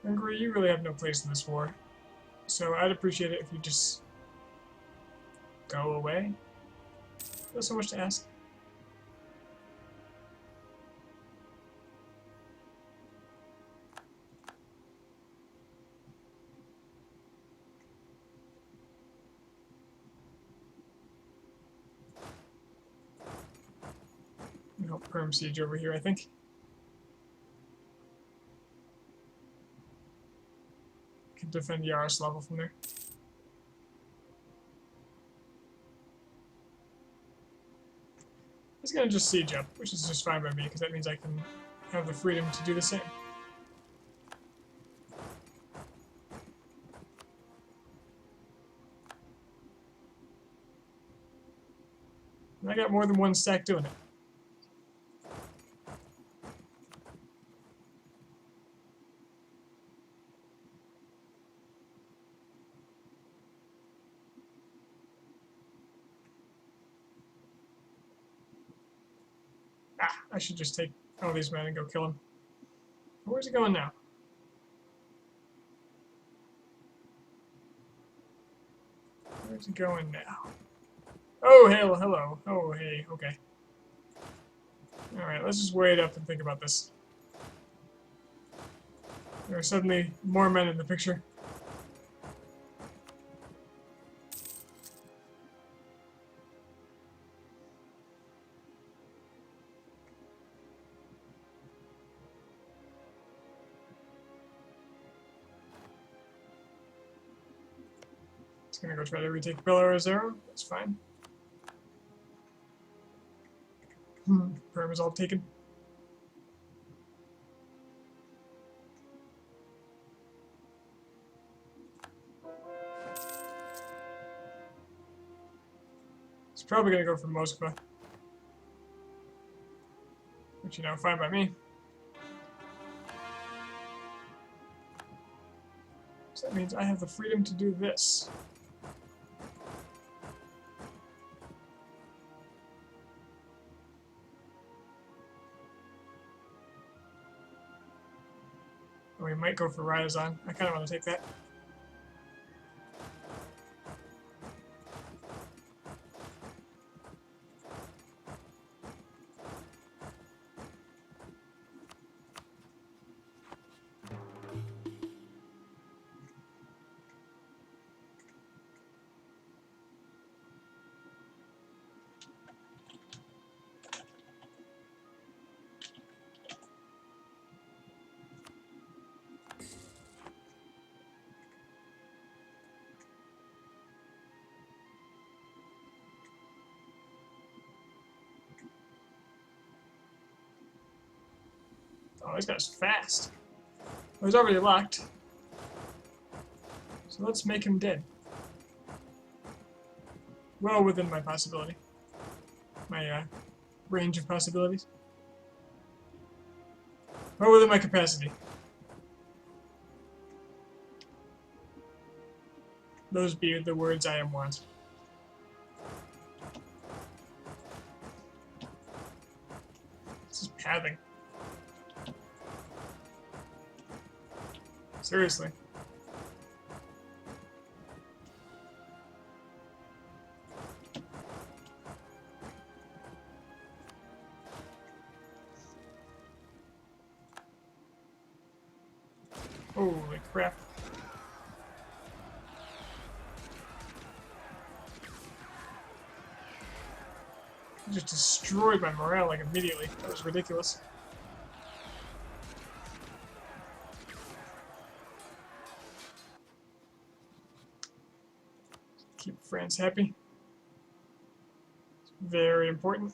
Hungary, you really have no place in this war. So I'd appreciate it if you just go away. That's so much to ask. Help Perm Siege over here, I think. Can defend Yaroslav from there. He's gonna just siege up, which is just fine by me, because that means I can have the freedom to do the same. And I got more than one stack doing it. Ah, I should just take all these men and go kill him. Where's he going now? Where's he going now? Oh, hello. Oh, hey, okay. Alright, let's just wait up and think about this. There are suddenly more men in the picture. It's gonna go try to retake Belarusiero. That's fine. Perm is all taken. He's probably gonna go for Moskva. Which, you know, fine by me. So that means I have the freedom to do this. Oh, we might go for Ryazan. I kind of want to take that. Oh, this guy's fast. Well, he's already locked. So let's make him dead. Well within my possibility. My range of possibilities. Well within my capacity. Those be the words I am want. This is pathing. Seriously. Holy crap. He just destroyed my morale like immediately. That was ridiculous. Keep France happy. It's very important.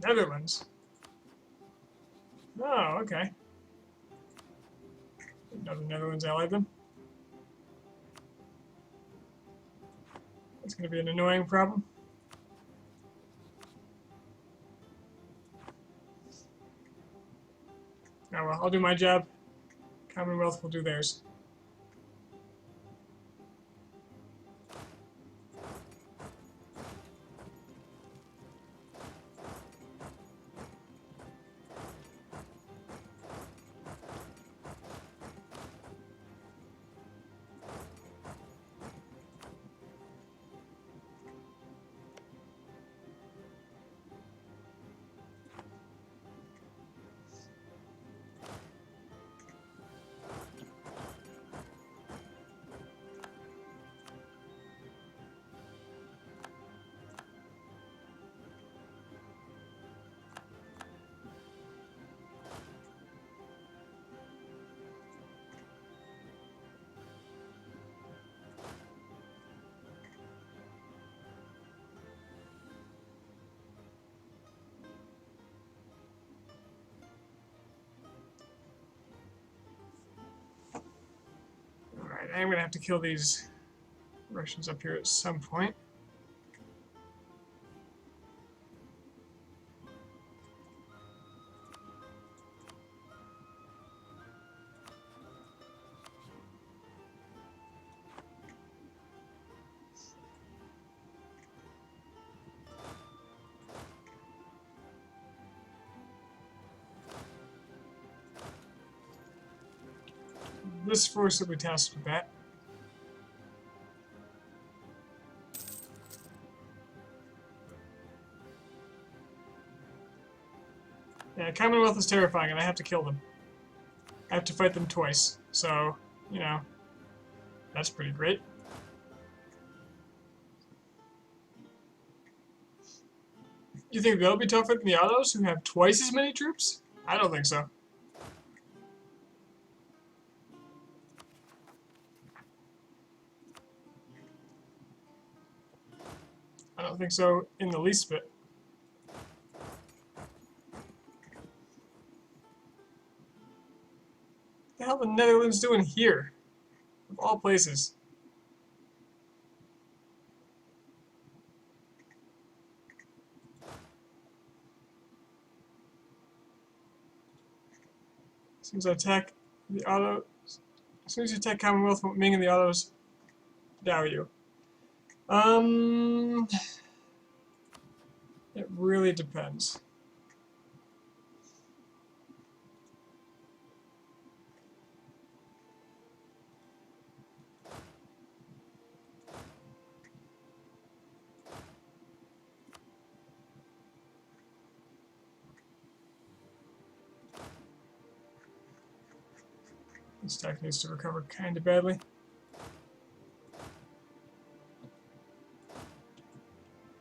Netherlands. Oh, okay. Didn't know the Netherlands allied them. That's going to be an annoying problem. Oh well, I'll do my job. Commonwealth will do theirs. Alright, I'm going to have to kill these Russians up here at some point. This force will be tasked with that. Yeah, Commonwealth is terrifying, and I have to kill them. I have to fight them twice, so, you know, that's pretty great. You think they'll be tougher than the Ottos, who have twice as many troops? I don't think so. I don't think so in the least bit. What the hell are the Netherlands doing here? Of all places. As soon as I attack the Otto, as soon as you attack Commonwealth, Ming and the Ottos dow you. It really depends. This stack needs to recover kind of badly.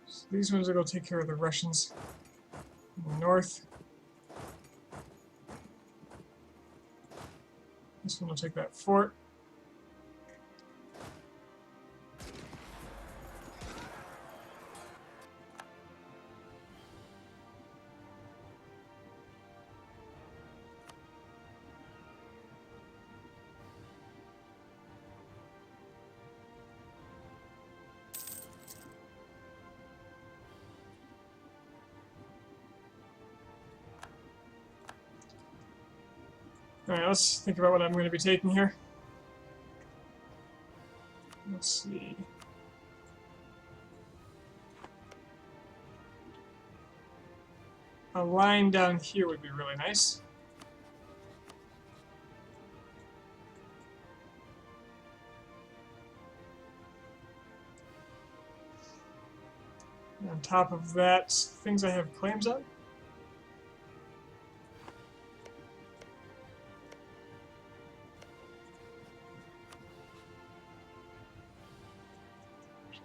So these ones are going to take care of the Russians in the north. This one will take that fort. Alright, let's think about what I'm going to be taking here. Let's see. A line down here would be really nice. And on top of that, things I have claims on.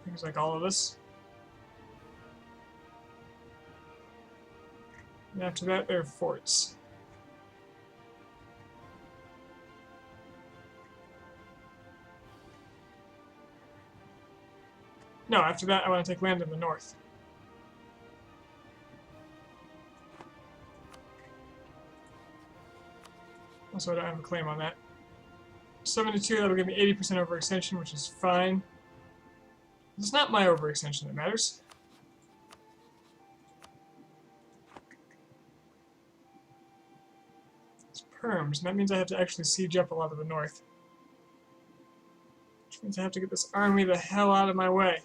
Things like all of this. And after that, there are forts. No, after that, I want to take land in the north. Also, I don't have a claim on that. 72, that'll give me 80% overextension, which is fine. It's not my overextension that matters. It's perms, and that means I have to actually siege up a lot of the north. Which means I have to get this army the hell out of my way.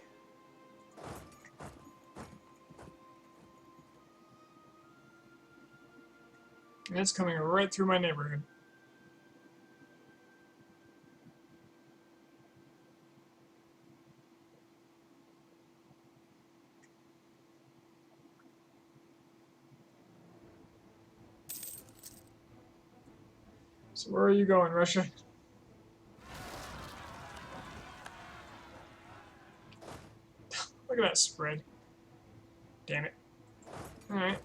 And it's coming right through my neighborhood. So where are you going, Russia? Look at that spread. Damn it. Alright.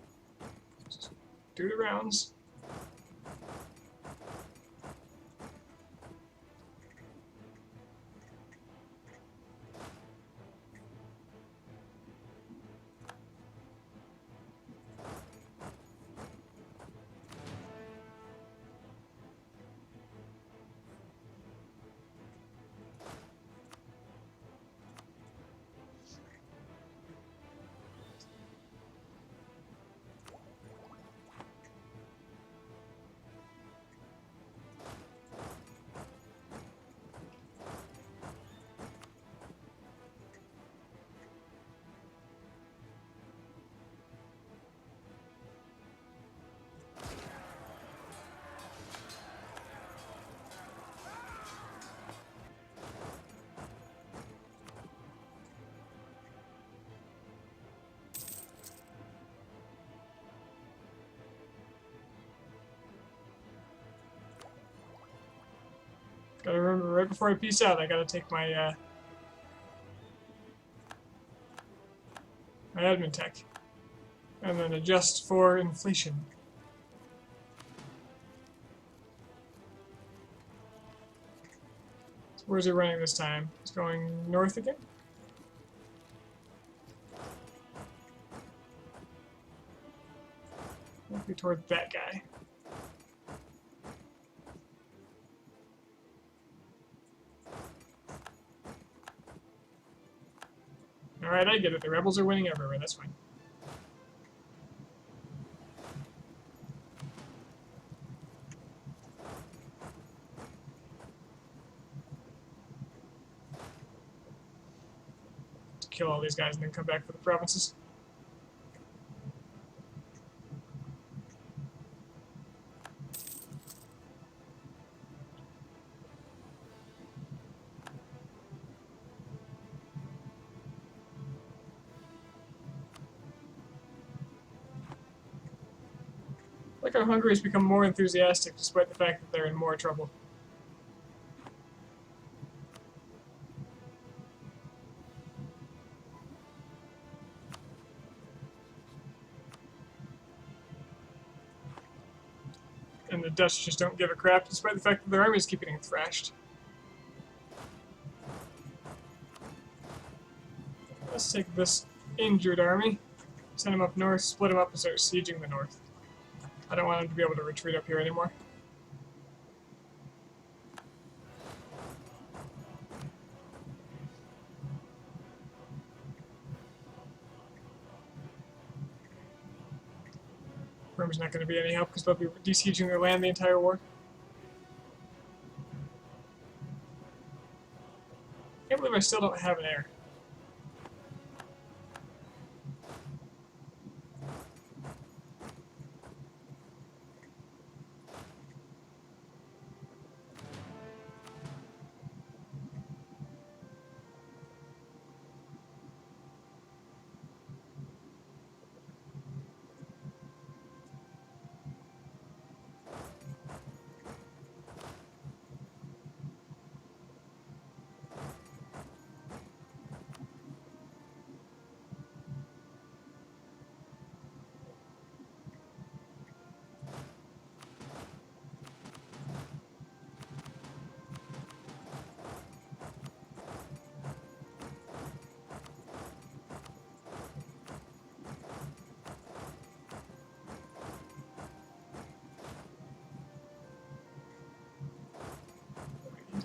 Just do the rounds. Gotta remember, right before I peace out, I gotta take my my admin tech. And then adjust for inflation. So where's he running this time? He's going north again? Maybe toward that guy. Alright, I get it. The rebels are winning everywhere. That's fine. To kill all these guys and then come back for the provinces. Like how Hungary's become more enthusiastic despite the fact that they're in more trouble. And the Dutch just don't give a crap despite the fact that their armies keep getting thrashed. Let's take this injured army, send them up north, split them up, and start sieging the north. I don't want them to be able to retreat up here anymore. Rome's not going to be any help because they'll be besieging their land the entire war. Can't believe I still don't have an heir.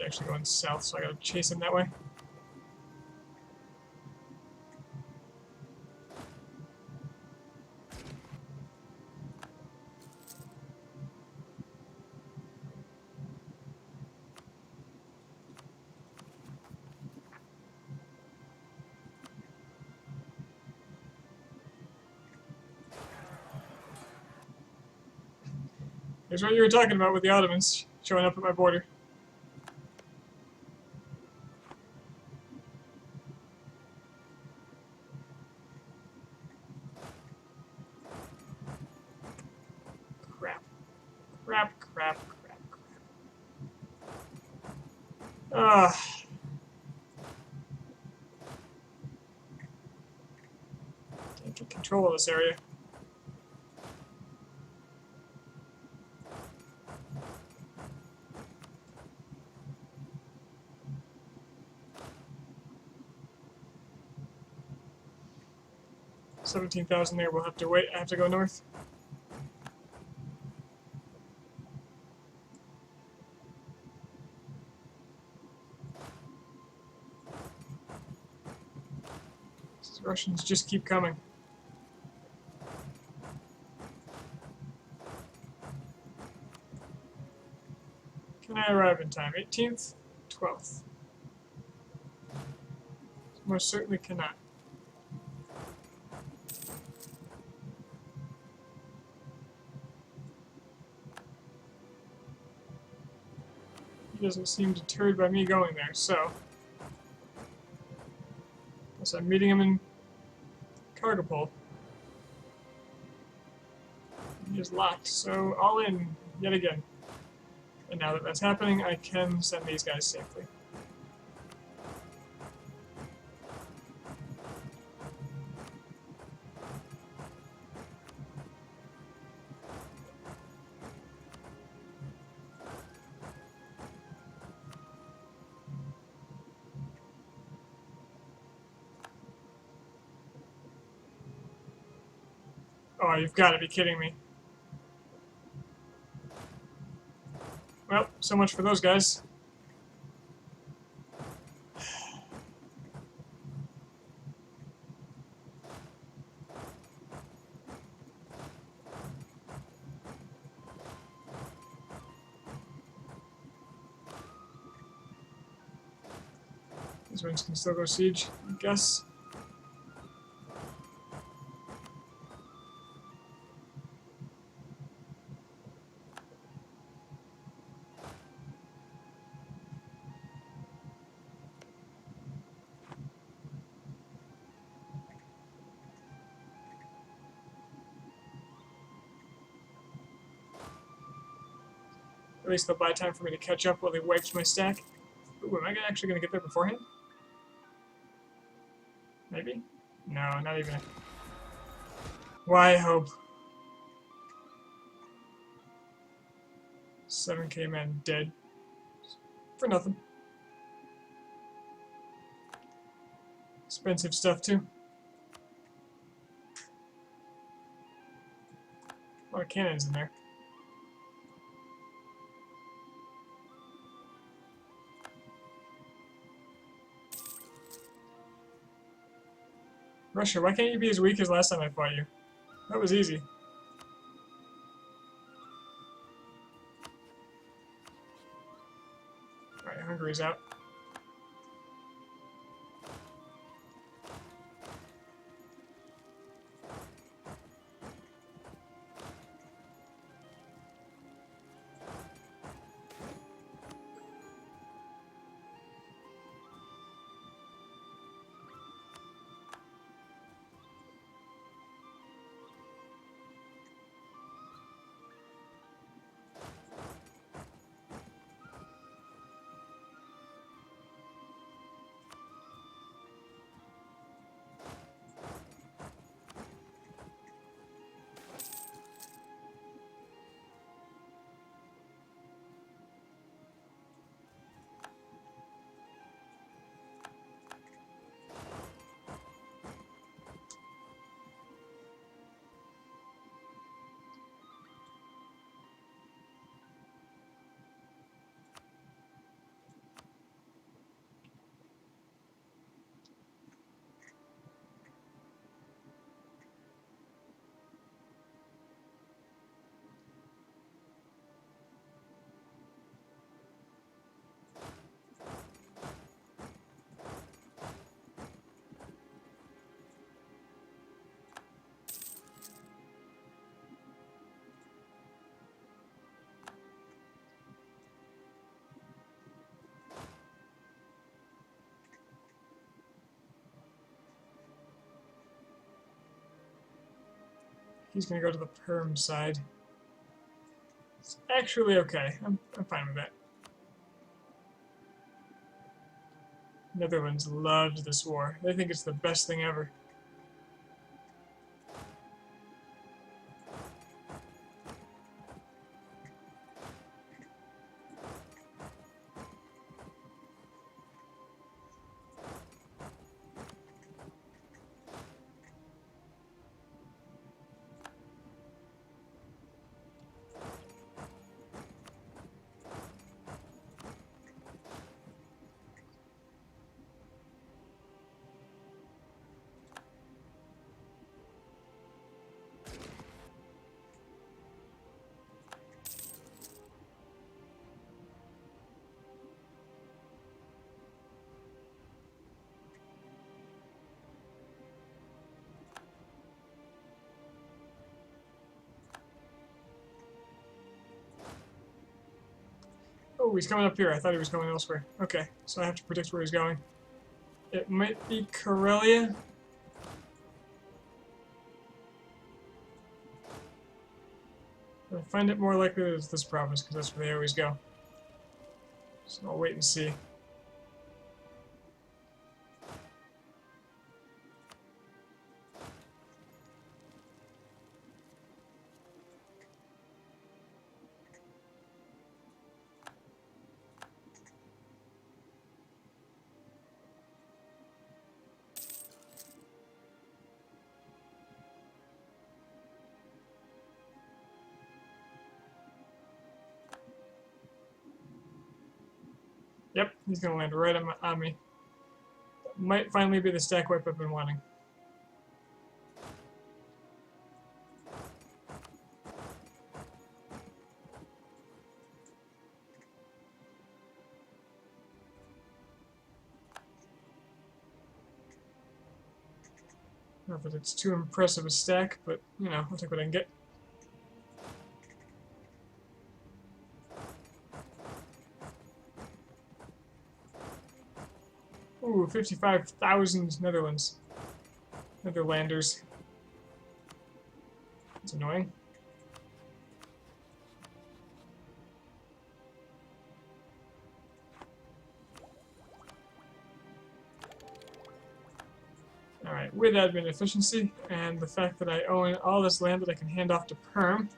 actually going south, so I gotta chase him that way. Here's what you were talking about with the Ottomans showing up at my border. Crap. Crap, crap, crap, crap. Ugh. Can't get control of this area. $17,000 there. We'll have to wait. I have to go north. These Russians just keep coming. Can I arrive in time? 18th? 12th. Most certainly cannot. He doesn't seem deterred by me going there, so guess I'm meeting him in Kargopol. He is locked, so all in yet again. And now that that's happening, I can send these guys safely. Oh, you've got to be kidding me. Well, so much for those guys. These ones can still go siege, I guess. At least they'll buy time for me to catch up while they wiped my stack. Ooh, am I actually going to get there beforehand? Maybe? No, not even. Why hope? 7K men dead. For nothing. Expensive stuff, too. A lot of cannons in there. Russia, why can't you be as weak as last time I fought you? That was easy. Alright, Hungary's out. he's going to go to the perm side. It's actually okay. I'm fine with that. Netherlands loved this war. They think it's the best thing ever. Oh, he's coming up here. I thought he was going elsewhere. Okay, so I have to predict where he's going. It might be Karelia. I find it more likely that it's this province, because that's where they always go. So I'll wait and see. Yep, he's going to land right on me. That might finally be the stack wipe I've been wanting. Not that it's too impressive a stack, but, you know, I'll take what I can get. Ooh, 55,000 Netherlands. Netherlanders. That's annoying. Alright, with admin efficiency, and the fact that I own all this land that I can hand off to Perm,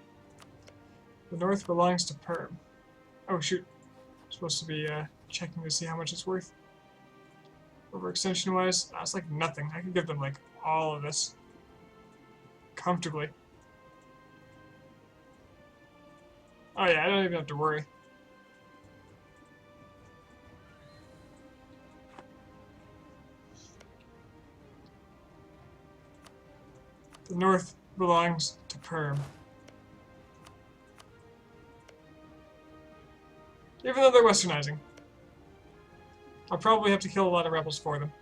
the north belongs to Perm. Oh shoot, I'm supposed to be checking to see how much it's worth. Overextension-wise, it's like nothing. I could give them like all of this. Comfortably. Oh yeah, I don't even have to worry. The north belongs to Perm. Even though they're westernizing. I'll probably have to kill a lot of rebels for them.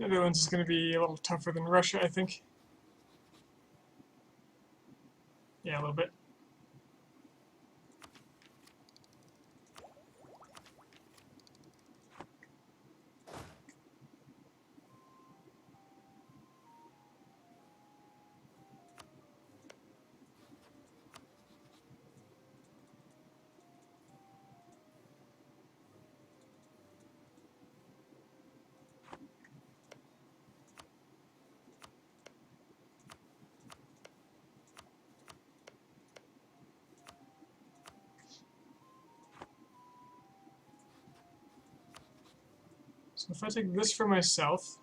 Netherlands is going to be a little tougher than Russia, I think. Yeah, a little bit. So if I take this for myself,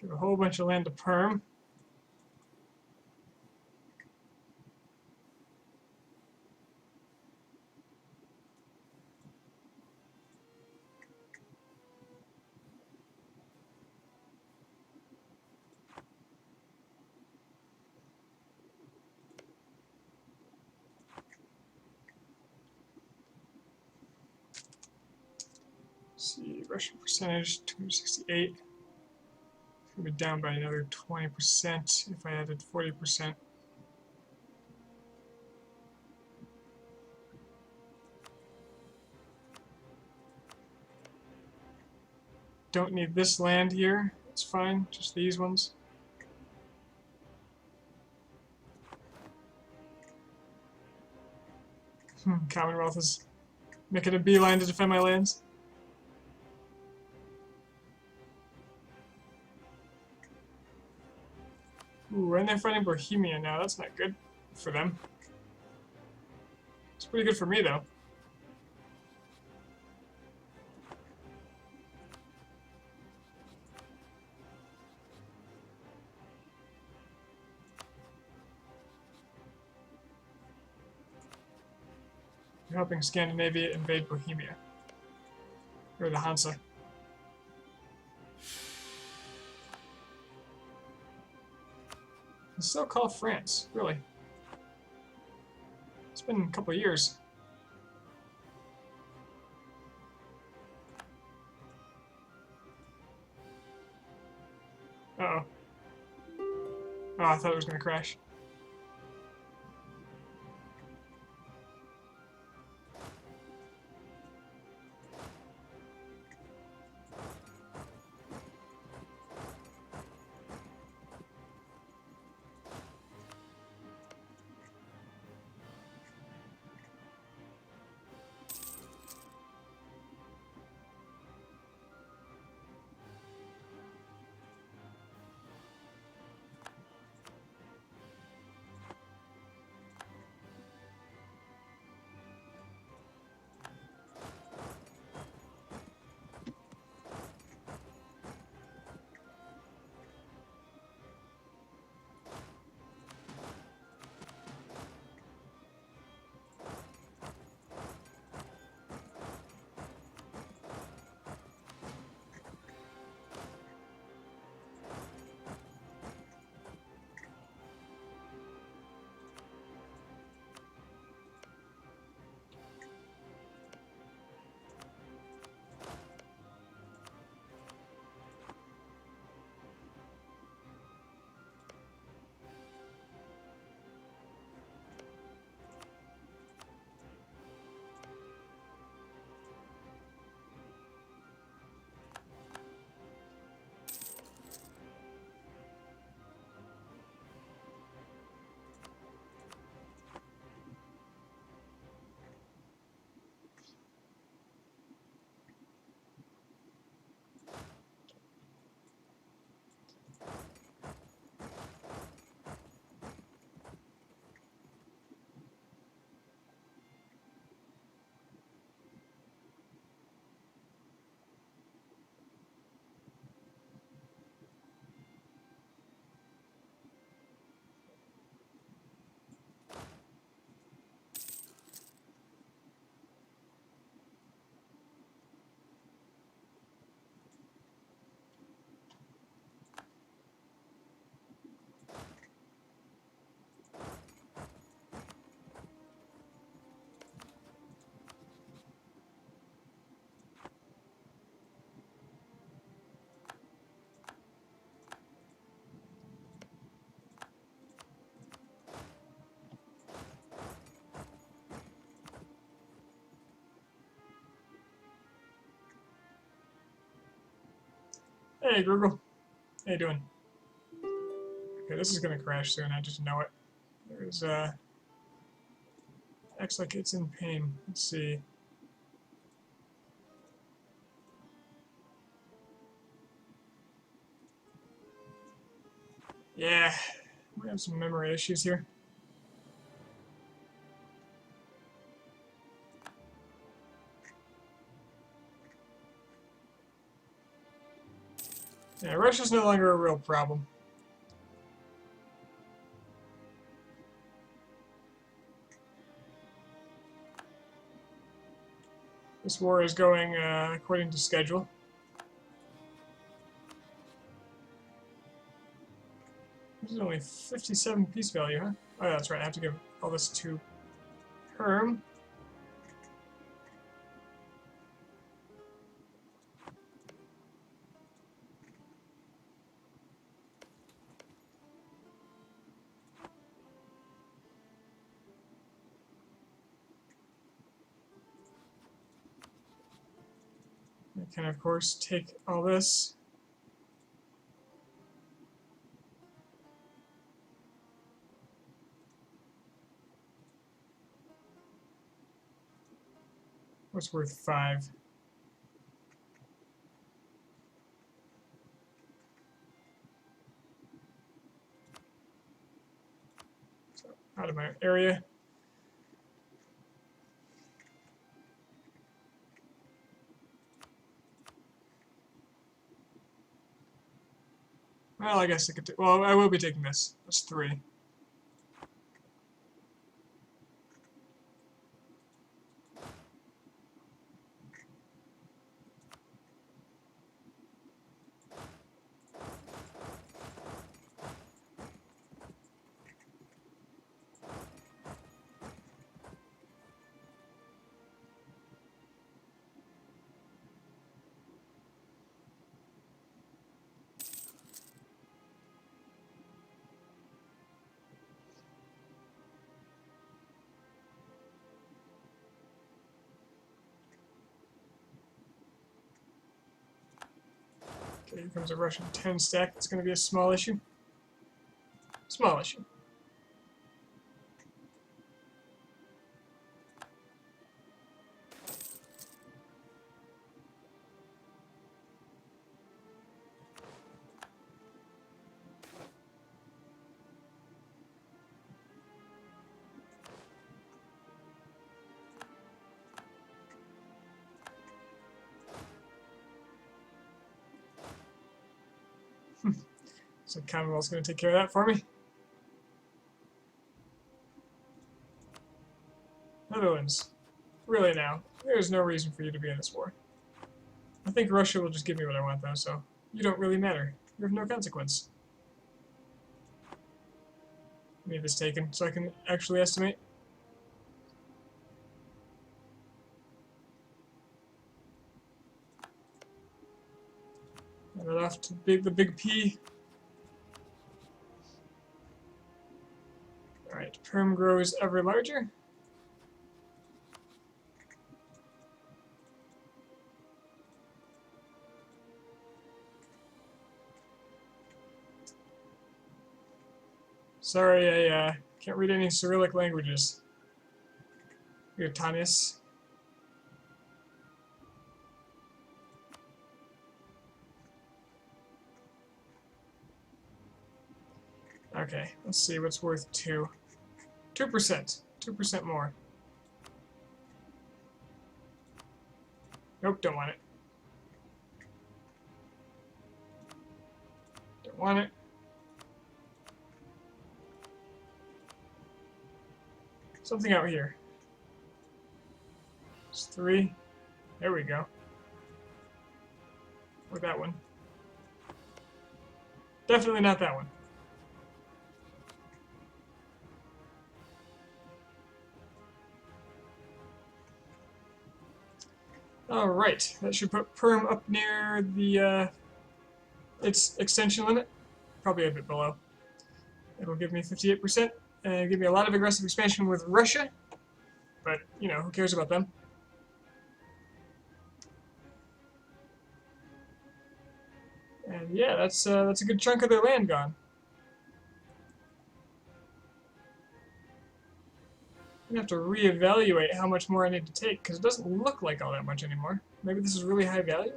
Give a whole bunch of land to perm. Let's see, Russian percentage 268. It's gonna be down by another 20% if I added 40%. Don't need this land here. It's fine, just these ones. Commonwealth is making a beeline to defend my lands. Ooh, and they're fighting Bohemia now. That's not good for them. It's pretty good for me, though. You're helping Scandinavia invade Bohemia. Or the Hansa. It's still called France, really. It's been a couple of years. Uh-oh. Oh, I thought it was going to crash. Hey, Google. How you doing? Okay, this is gonna crash soon, I just know it. There's, acts like it's in pain. Let's see. Yeah, we have some memory issues here. Yeah, Russia's no longer a real problem. This war is going according to schedule. This is only 57 peace value, huh? Oh, yeah, that's right. I have to give all this to Perm. I can, of course, take all this. What's worth 5? So, out of my area. Well, I guess I could. Well, I will be taking this. That's 3. Okay, here comes a Russian 10 stack. That's going to be a small issue. Small issue. So Commonwealth's going to take care of that for me. Netherlands. Really now. There's no reason for you to be in this war. I think Russia will just give me what I want, though, so you don't really matter. You're of no consequence. I need this taken so I can actually estimate. And off to the big P. Alright, Perm grows ever larger. Sorry, I can't read any Cyrillic languages. Tanis. Okay, let's see what's worth 2. 2%. 2% more. Nope, don't want it. Don't want it. Something out here. It's 3. There we go. Or that one. Definitely not that one. Alright, that should put Perm up near the its extension limit. Probably a bit below. It'll give me 58%, and give me a lot of aggressive expansion with Russia. But, you know, who cares about them? And yeah, that's a good chunk of their land gone. I'm gonna have to reevaluate how much more I need to take, because it doesn't look like all that much anymore. Maybe this is really high value?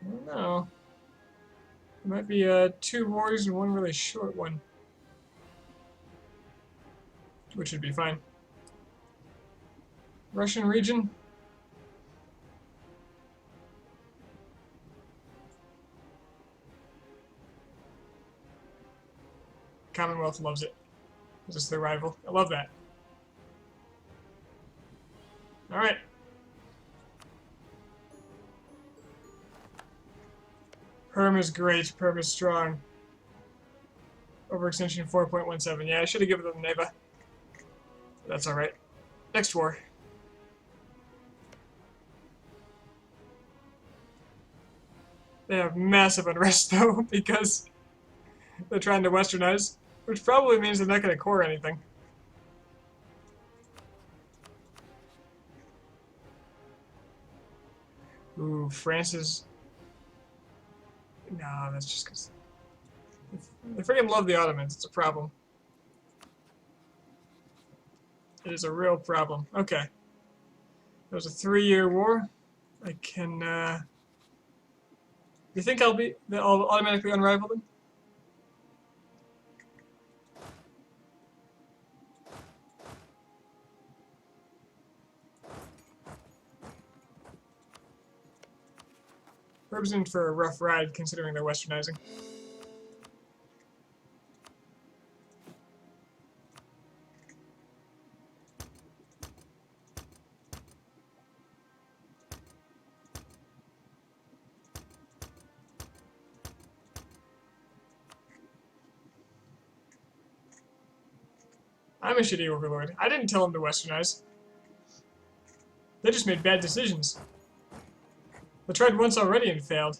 I don't know. There might be 2 wars and 1 really short one. Which should be fine. Russian region. Commonwealth loves it. It's just their rival. I love that. Alright. Perm is great. Perm is strong. Overextension 4.17. Yeah, I should have given them Neva. That's alright. Next war. They have massive unrest, though, because they're trying to westernize, which probably means they're not going to core anything. Ooh, France is... No, that's just because... They freaking love the Ottomans. It's a problem. It is a real problem. Okay. It was a 3-year war. I can, You think I'll automatically unrival them? Herb's in for a rough ride considering they're westernizing. I'm a shitty overlord. I didn't tell them to westernize. They just made bad decisions. I tried once already and failed.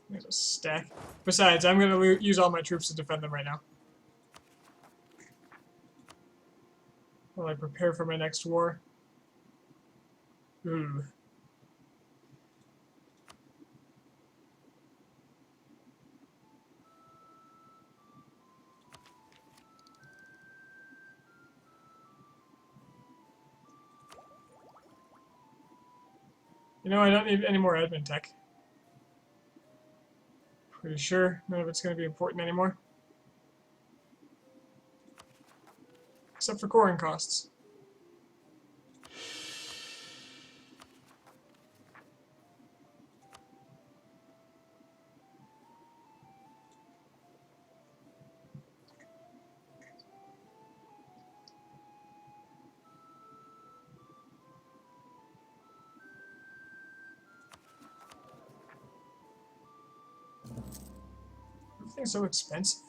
There's a stack. Besides, I'm going to use all my troops to defend them right now. While I prepare for my next war. Ooh. You know, I don't need any more admin tech. Pretty sure none of it's going to be important anymore. Except for coring costs. Everything's so expensive.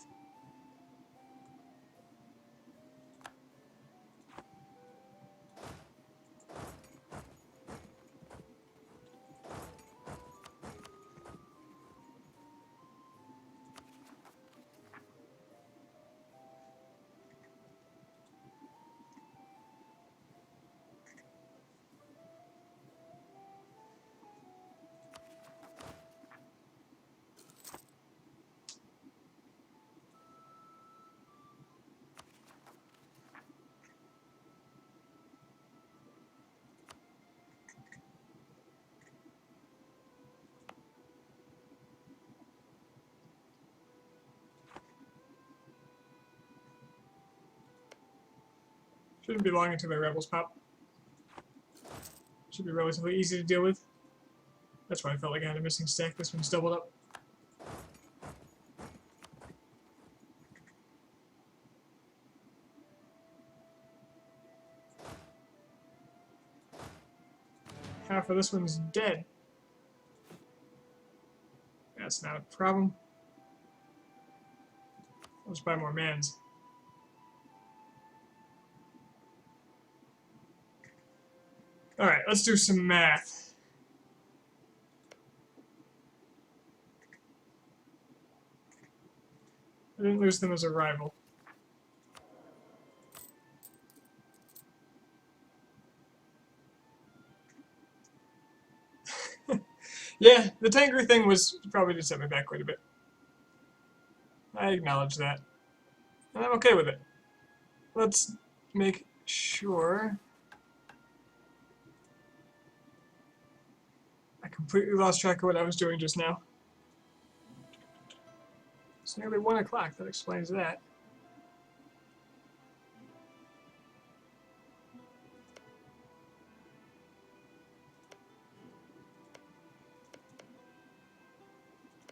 Shouldn't be long until the rebels pop. Should be relatively easy to deal with. That's why I felt like I had a missing stack. This one's doubled up. Half of this one's dead. That's not a problem. I'll just buy more mans. Alright, let's do some math. I didn't lose them as a rival. Yeah, the Tangri thing was probably did set me back quite a bit. I acknowledge that. And I'm okay with it. Let's make sure... I completely lost track of what I was doing just now. It's nearly 1 o'clock. That explains that.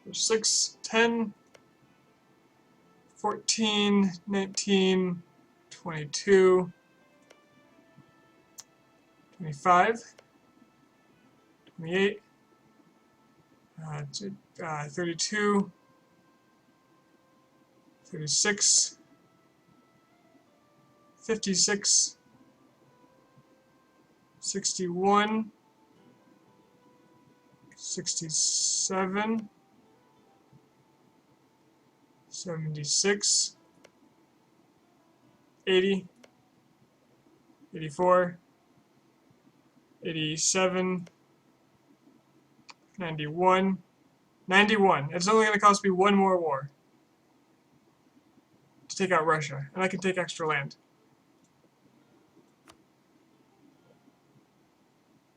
There's 6, 10, 14, 19, 22, 25, 28, 32, 36, 56, 61, 67, 76, 80, 84, 87, 91, 91. It's only going to cost me one more war to take out Russia, and I can take extra land.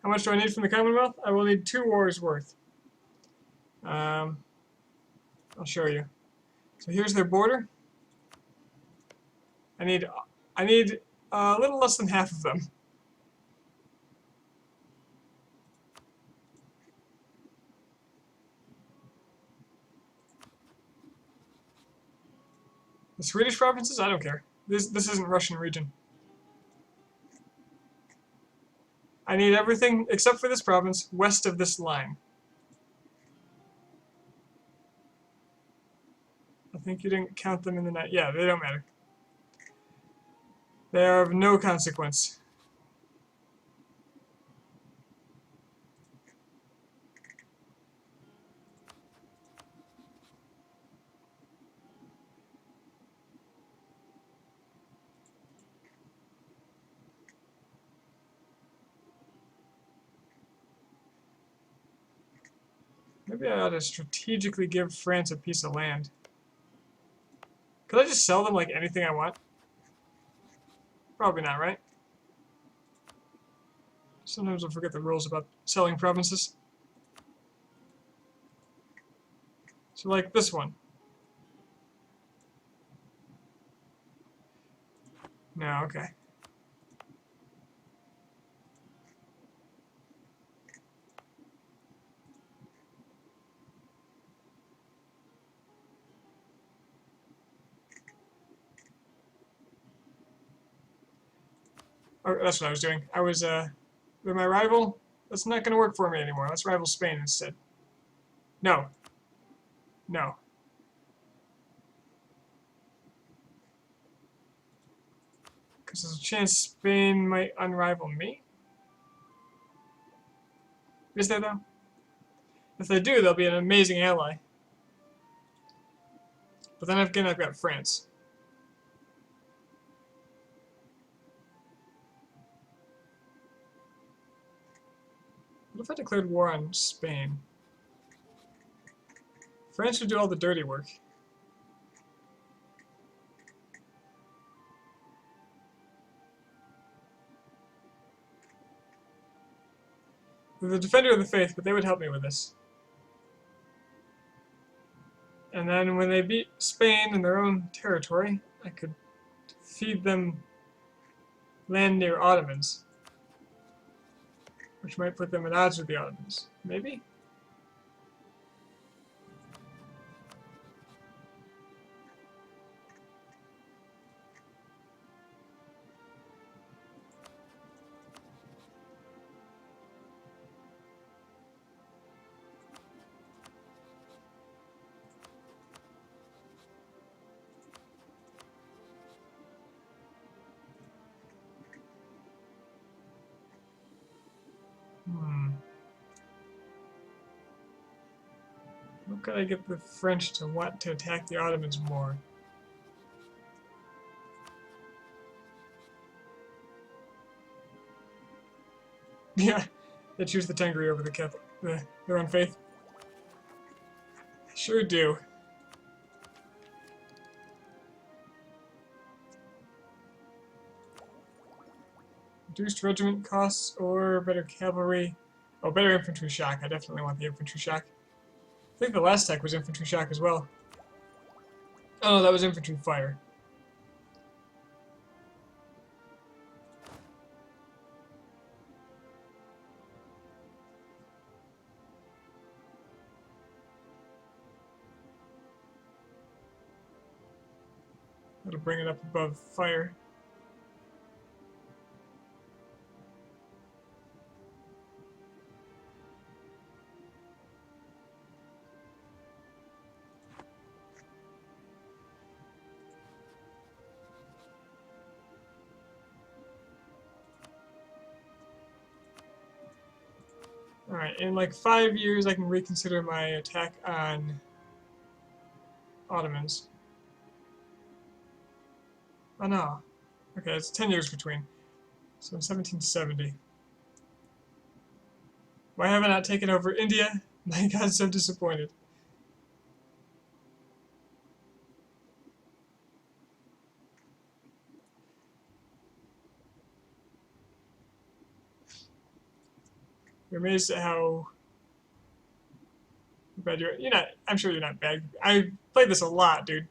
How much do I need from the Commonwealth? I will need 2 wars worth. I'll show you. So here's their border. I need a little less than half of them. The Swedish provinces? I don't care. This isn't Russian region. I need everything except for this province west of this line. I think you didn't count them in the night. Yeah, they don't matter. They are of no consequence. Maybe I ought to strategically give France a piece of land. Could I just sell them like anything I want? Probably not, right? Sometimes I forget the rules about selling provinces. So like this one. No, okay. Oh, that's what I was doing. I was, with my rival. That's not going to work for me anymore. Let's rival Spain instead. No. No. Because there's a chance Spain might unrival me. Is there, though? If they do, they'll be an amazing ally. But then again, I've got France. What if I declared war on Spain? France would do all the dirty work. They're the defender of the faith, but they would help me with this. And then when they beat Spain in their own territory, I could feed them land near Ottomans, which might put them at odds with the Ottomans. Maybe? How could I get the French to want to attack the Ottomans more? Yeah, they choose the Tengri over the Catholic, their own faith. Sure do. Reduced regiment costs or better cavalry? Oh, better infantry shock. I definitely want the infantry shock. I think the last tech was infantry shock as well. Oh, that was infantry fire. That'll bring it up above fire. Alright, in like 5 years I can reconsider my attack on Ottomans. Oh no. Okay, it's 10 years between. So in 1770. Why haven't I taken over India? My god, so disappointed. You're amazed at how bad you're not. I'm sure you're not bad. I played this a lot, dude.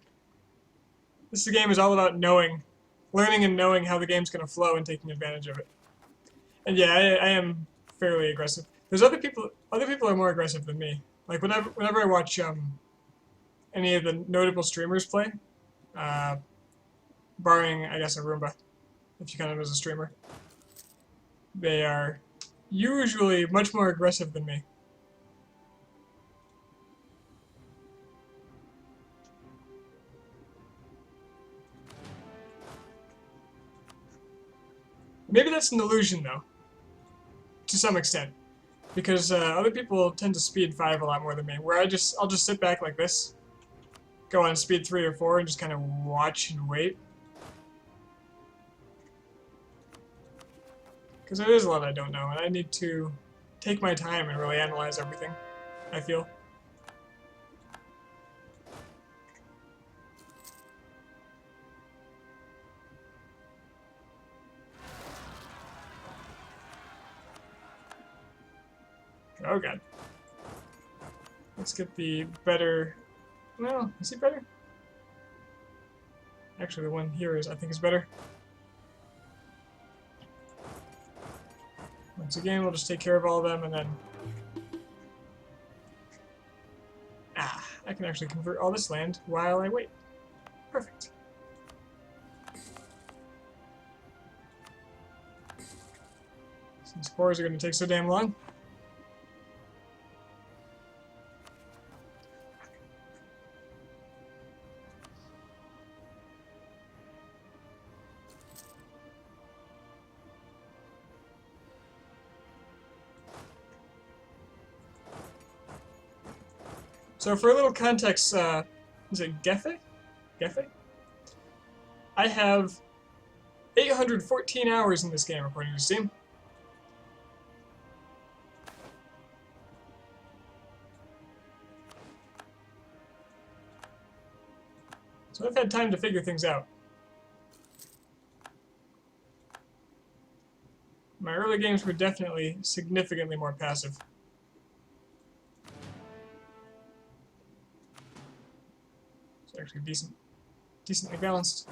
This game is all about learning and knowing how the game's going to flow and taking advantage of it. And yeah, I am fairly aggressive. There's other people. Other people are more aggressive than me. Like whenever I watch any of the notable streamers play, uh, barring I guess a Roomba, if you count him as a streamer, they are usually much more aggressive than me. Maybe that's an illusion, though, to some extent, because other people tend to speed 5 a lot more than me. Where I'll just sit back like this, go on speed 3 or 4, and just kind of watch and wait. Because there is a lot I don't know, and I need to take my time and really analyze everything, I feel. Oh god. Let's get the better... No, is he better? Actually, the one here I think is better. Once again, we'll just take care of all of them and then... Ah, I can actually convert all this land while I wait. Perfect. Since cores are going to take so damn long. So for a little context, is it Gefe? Gefe? I have 814 hours in this game, according to Steam. So I've had time to figure things out. My early games were definitely significantly more passive. It's actually decently balanced.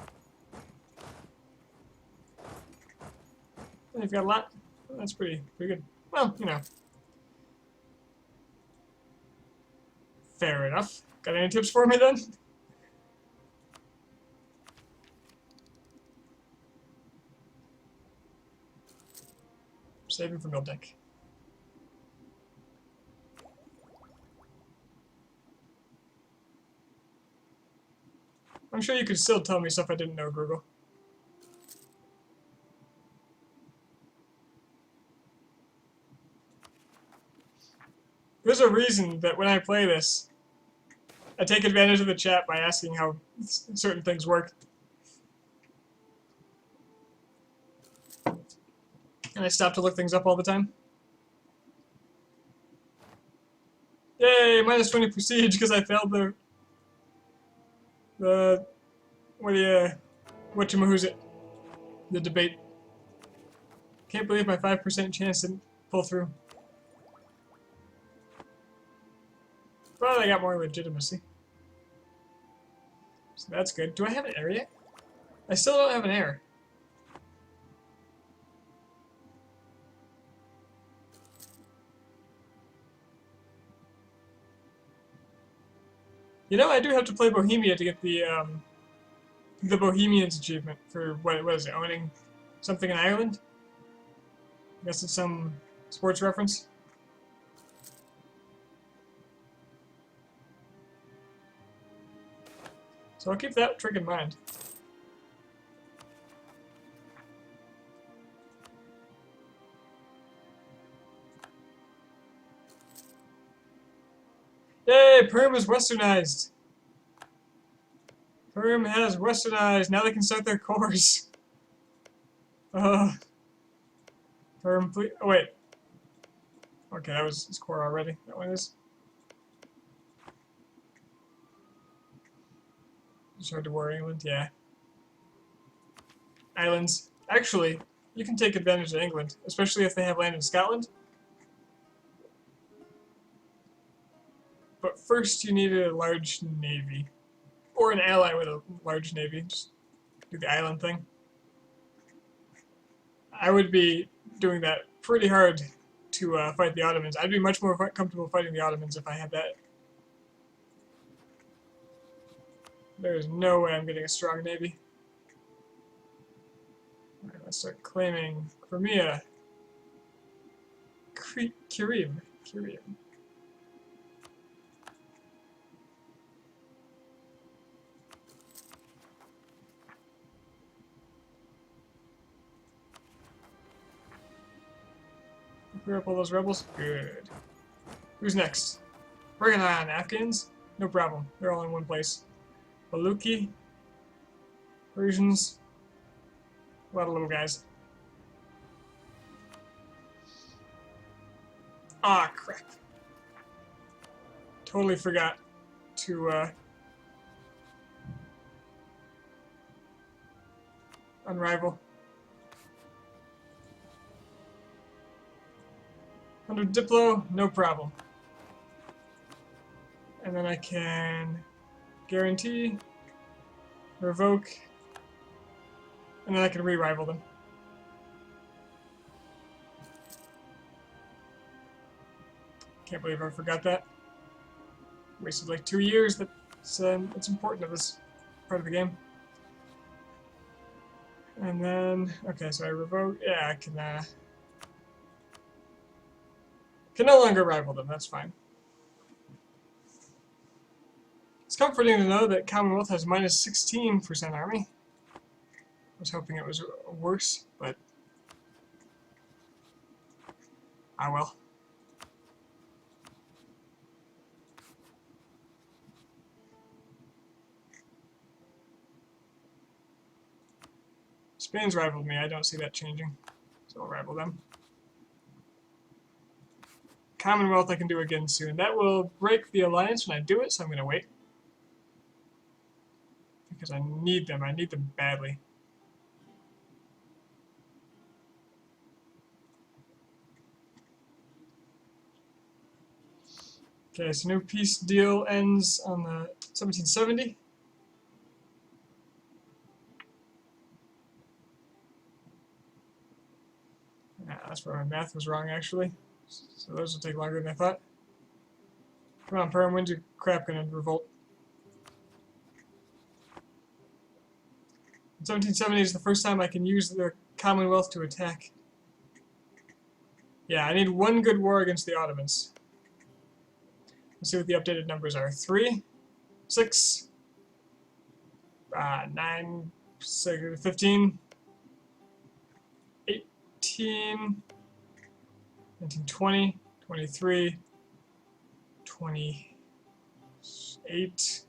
And you've got a lot. Well, that's pretty good. Well, you know. Fair enough. Got any tips for me then? Saving for mill deck. I'm sure you could still tell me stuff I didn't know, Google. There's a reason that when I play this, I take advantage of the chat by asking how certain things work. And I stop to look things up all the time. Yay, minus 20 prestige because I failed the whatchamahoosit, the debate. Can't believe my 5% chance didn't pull through. But I got more legitimacy. So that's good. Do I have an heir yet? I still don't have an heir. You know, I do have to play Bohemia to get the Bohemians achievement for what is it, owning something in Ireland? I guess it's some sports reference. So I'll keep that trick in mind. Yay! Perm is westernized! Perm has westernized! Now they can start their cores! Perm, please. Oh, wait. Okay, that was his core already. That one is. Just hard to war England? Yeah. Islands. Actually, you can take advantage of England, especially if they have land in Scotland. But first, you need a large navy. Or an ally with a large navy. Just do the island thing. I would be doing that pretty hard to fight the Ottomans. I'd be much more comfortable fighting the Ottomans if I had that. There's no way I'm getting a strong navy. Alright, let's start claiming Crimea. Kirim. Clear up all those rebels? Good. Who's next? Bring it on, Afghans? No problem. They're all in one place. Baluchi. Persians. A lot of little guys. Ah, crap. Totally forgot to unrival. 100 Diplo, no problem. And then I can guarantee, revoke, and then I can re-rival them. Can't believe I forgot that. Wasted like 2 years. That's important to this part of the game. And then, okay, so I revoke. Yeah, I can no longer rival them. That's fine. It's comforting to know that Commonwealth has minus 16% army. I was hoping it was worse, but ah well. Spain's rivaled me. I don't see that changing, so I'll rival them. Commonwealth I can do again soon. That will break the alliance when I do it, so I'm going to wait. Because I need them. I need them badly. Okay, so new peace deal ends on the 1770. Yeah, that's where my math was wrong, actually. So those will take longer than I thought. Come on, Perm, when's your crap gonna revolt? 1770 is the first time I can use the Commonwealth to attack. Yeah, I need one good war against the Ottomans. Let's see what the updated numbers are. 3, 6, 9, 15, 18, 19, 20, 23, 28,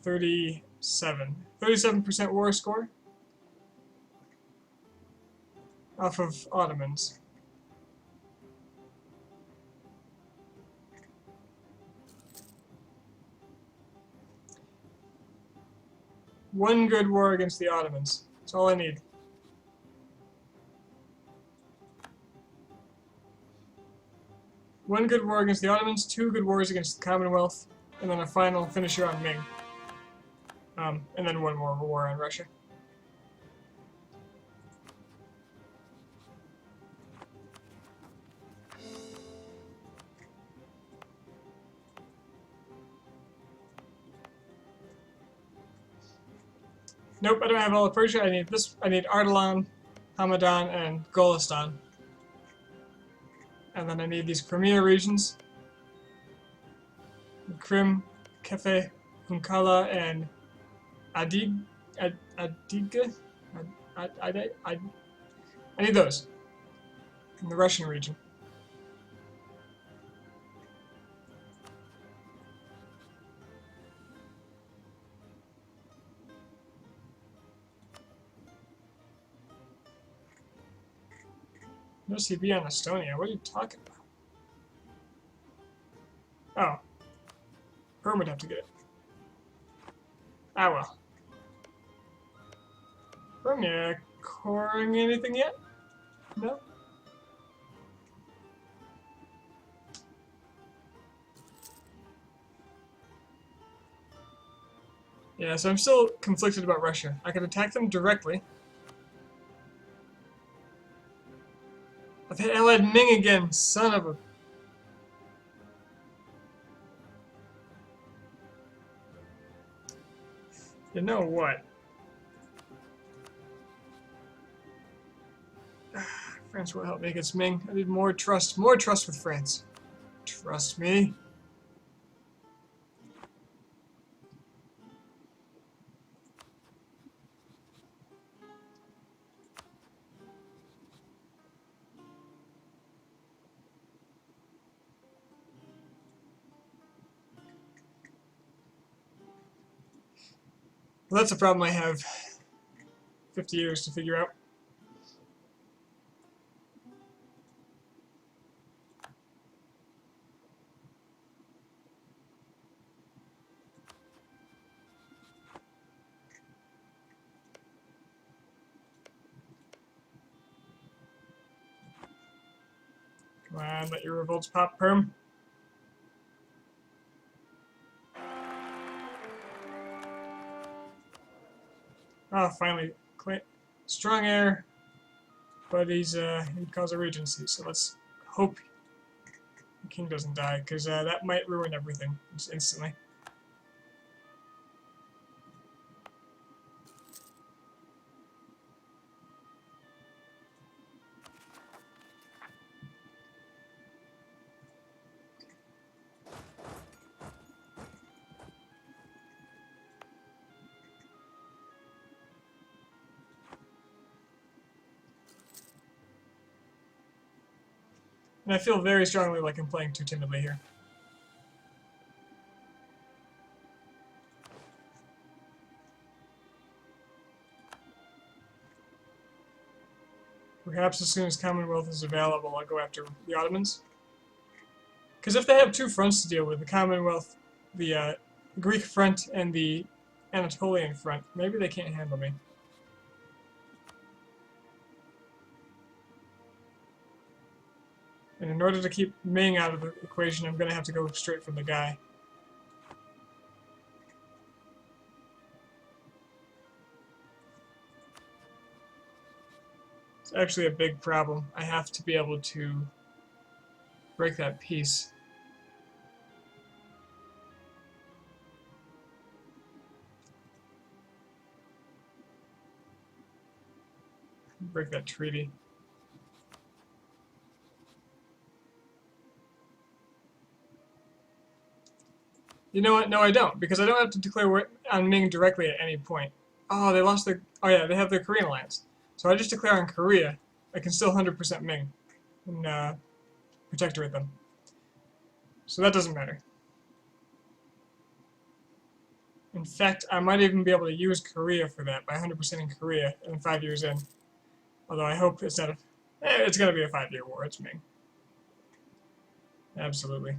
37. 37% war score off of Ottomans. One good war against the Ottomans. That's all I need. 1 good war against the Ottomans, 2 good wars against the Commonwealth, and then a final finisher on Ming. And then 1 more war on Russia. Nope, I don't have all of Persia. I need this. I need Ardalan, Hamadan, and Golistan. And then I need these Crimea regions. Krim, Kefe, Hunkala, and Adig, Adiga? I need those. In the Russian region. No CB on Estonia. What are you talking about? Oh. Perm would have to get it. Ah well. Perm, you coring anything yet? No? Yeah, so I'm still conflicted about Russia. I could attack them directly. I've hit allied Ming again, son of a... You know what? France will help me against Ming. I need more trust with France. Trust me. Well, that's a problem I have 50 years to figure out. Come on, let your revolts pop, Perm. Oh, finally. Strong air. But he'd cause a regency, so let's hope the king doesn't die, because that might ruin everything just instantly. And I feel very strongly like I'm playing too timidly here. Perhaps as soon as Commonwealth is available, I'll go after the Ottomans. Because if they have 2 fronts to deal with, the Commonwealth, the Greek front, and the Anatolian front, maybe they can't handle me. And in order to keep Ming out of the equation, I'm going to have to go straight for the guy. It's actually a big problem. I have to be able to break that peace. Break that treaty. You know what? No, I don't, because I don't have to declare war on Ming directly at any point. Oh, they lost their... Oh yeah, they have their Korean alliance. So I just declare on Korea. I can still 100% Ming and protectorate them. So that doesn't matter. In fact, I might even be able to use Korea for that by 100% in Korea and 5 years in. Although I hope it's not a... it's going to be a 5-year war. It's Ming. Absolutely.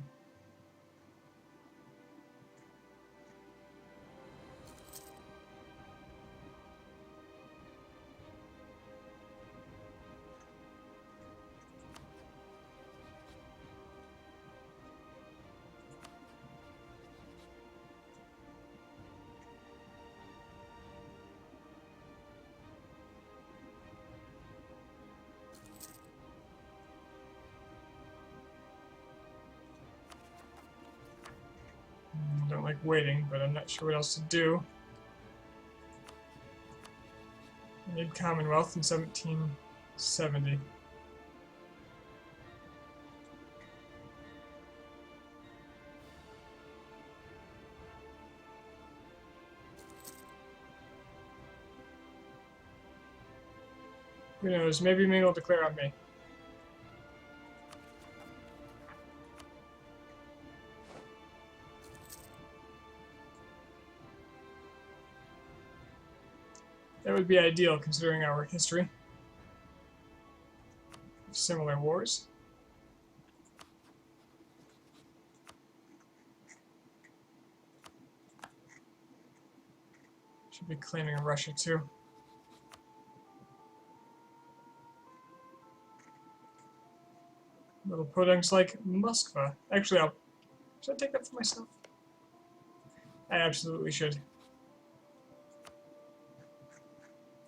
don't like waiting, but I'm not sure what else to do. I need Commonwealth in 1770. Who knows, maybe Ming will declare on me. That would be ideal considering our history of similar wars. Should be claiming Russia too. Little podunks like Moskva. Actually, should I take that for myself? I absolutely should.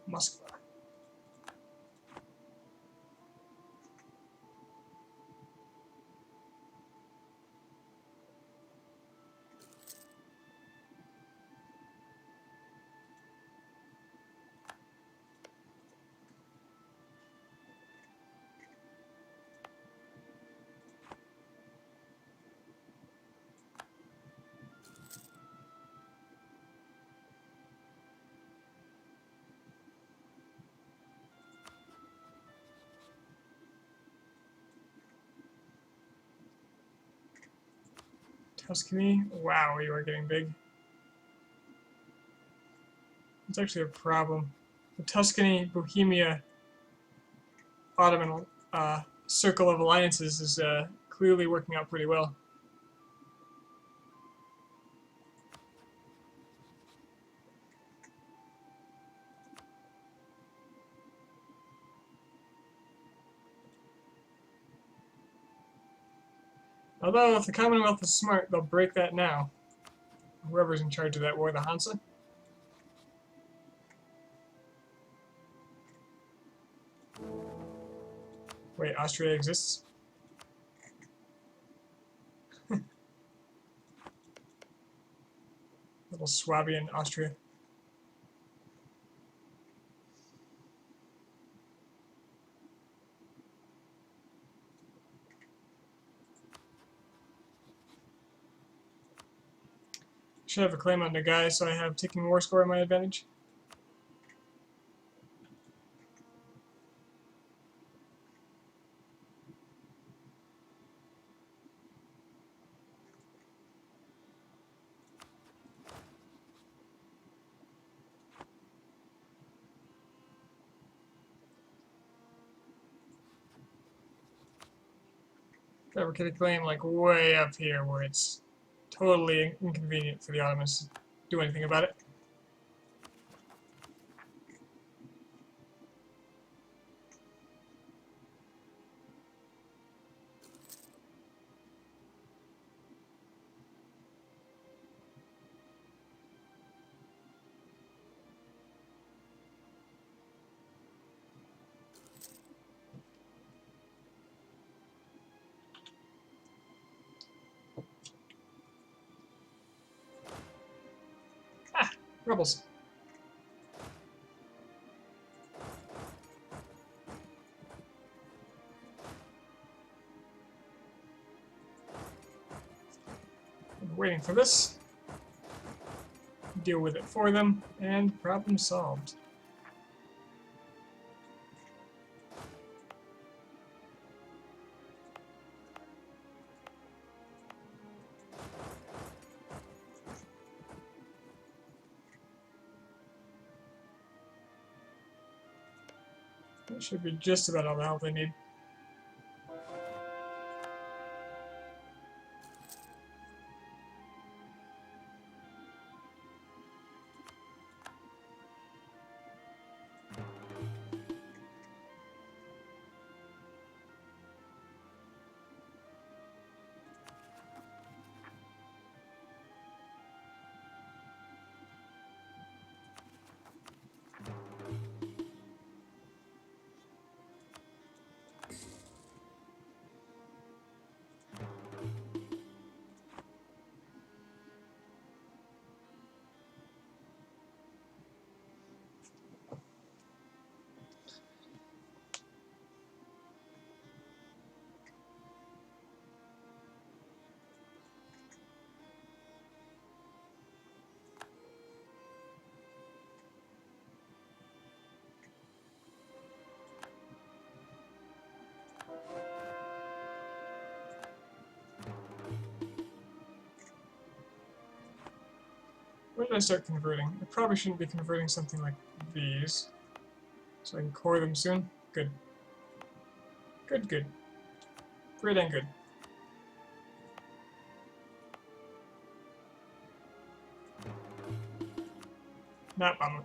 Moskva. Tuscany. Wow, you are getting big. It's actually a problem. The Tuscany, Bohemia, Ottoman circle of alliances is clearly working out pretty well. Although, if the Commonwealth is smart, they'll break that now. Whoever's in charge of that war, the Hansa. Wait, Austria exists? Little Swabian Austria. Should have a claim on Nagai, so I have taking war score in my advantage. Fabricate a claim like way up here where it's totally inconvenient for the Ottomans to do anything about it. Rebels. I'm waiting for this. Deal with it for them, and problem solved. That should be just about all the help they need. What did I start converting? I probably shouldn't be converting something like these. So I can core them soon. Good. Good, good. Great and good. Not bummer.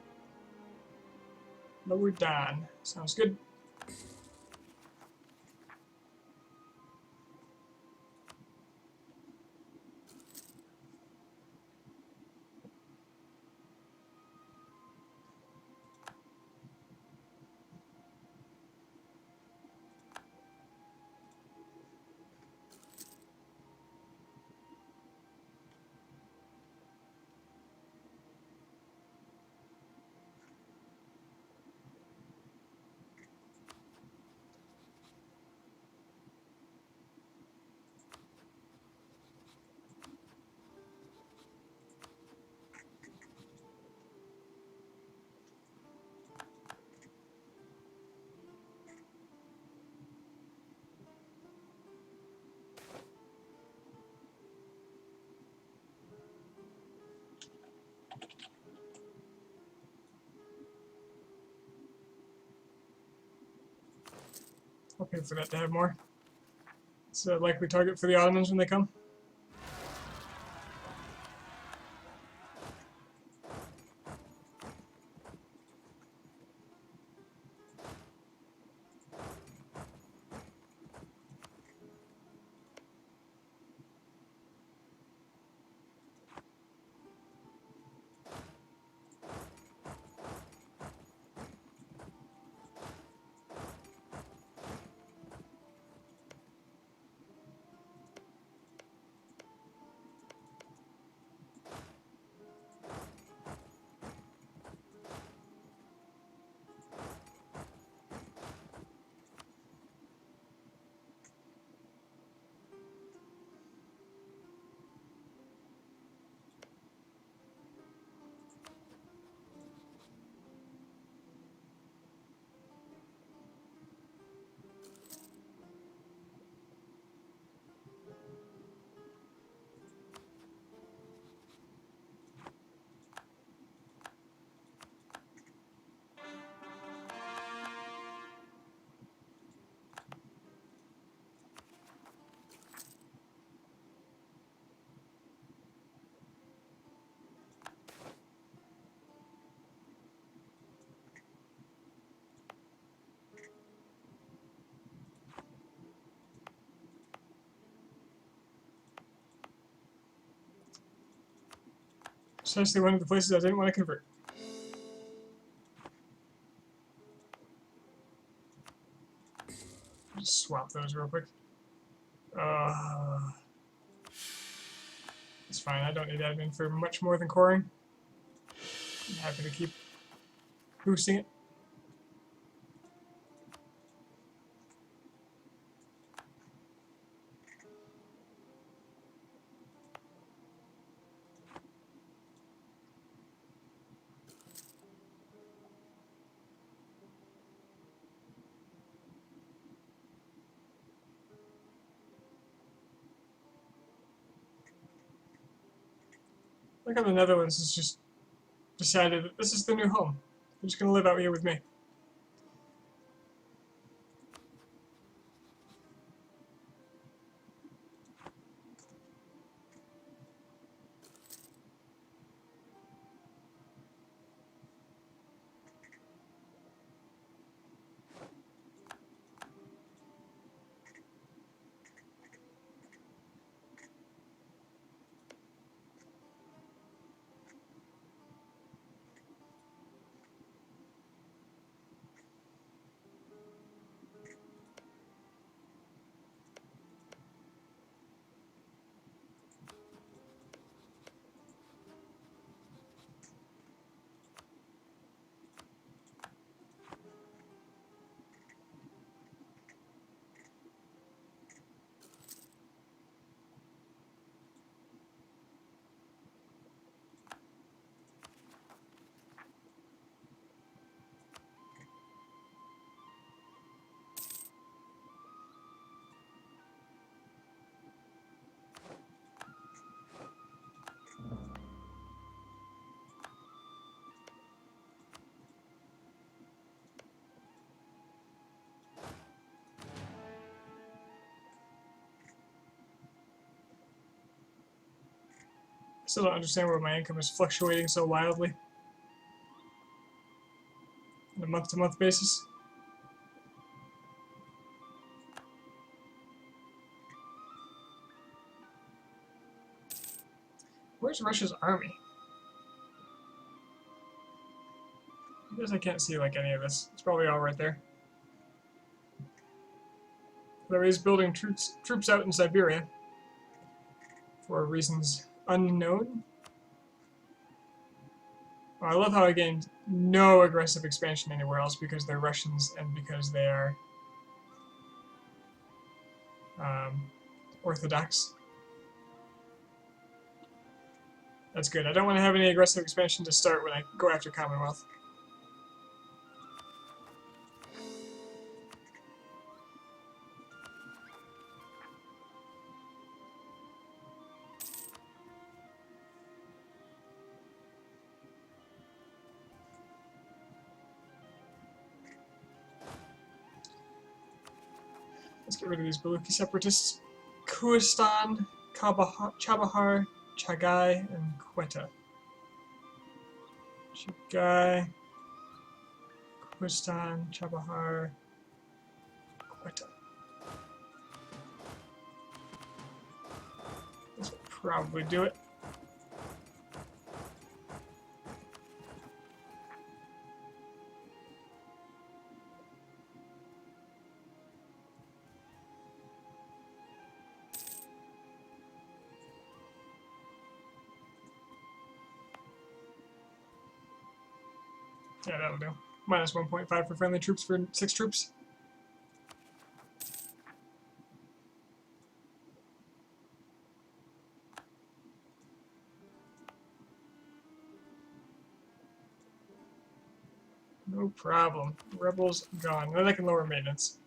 Lower down. Sounds good. I'll pay for that to have more. It's a likely target for the Ottomans when they come. Precisely one of the places I didn't want to convert. Just swap those real quick. It's fine, I don't need admin for much more than coring. I'm happy to keep boosting it. Look how the Netherlands has just decided that this is the new home. They're just going to live out here with me. Still don't understand why my income is fluctuating so wildly on a month-to-month basis. Where's Russia's army? I guess I can't see like any of this. It's probably all right there. Though he's building troops out in Siberia for reasons unknown. Oh, I love how I gained no aggressive expansion anywhere else because they're Russians and because they are Orthodox. That's good. I don't want to have any aggressive expansion to start when I go after Commonwealth. Let's get rid of these Baluchi separatists. Kuistan, Chabahar, Chagai, and Quetta. Chagai, Kuistan, Chabahar, Quetta. This will probably do it. Yeah, that'll do. Minus 1.5 for friendly troops for 6 troops. No problem. Rebels gone. Then I can lower maintenance.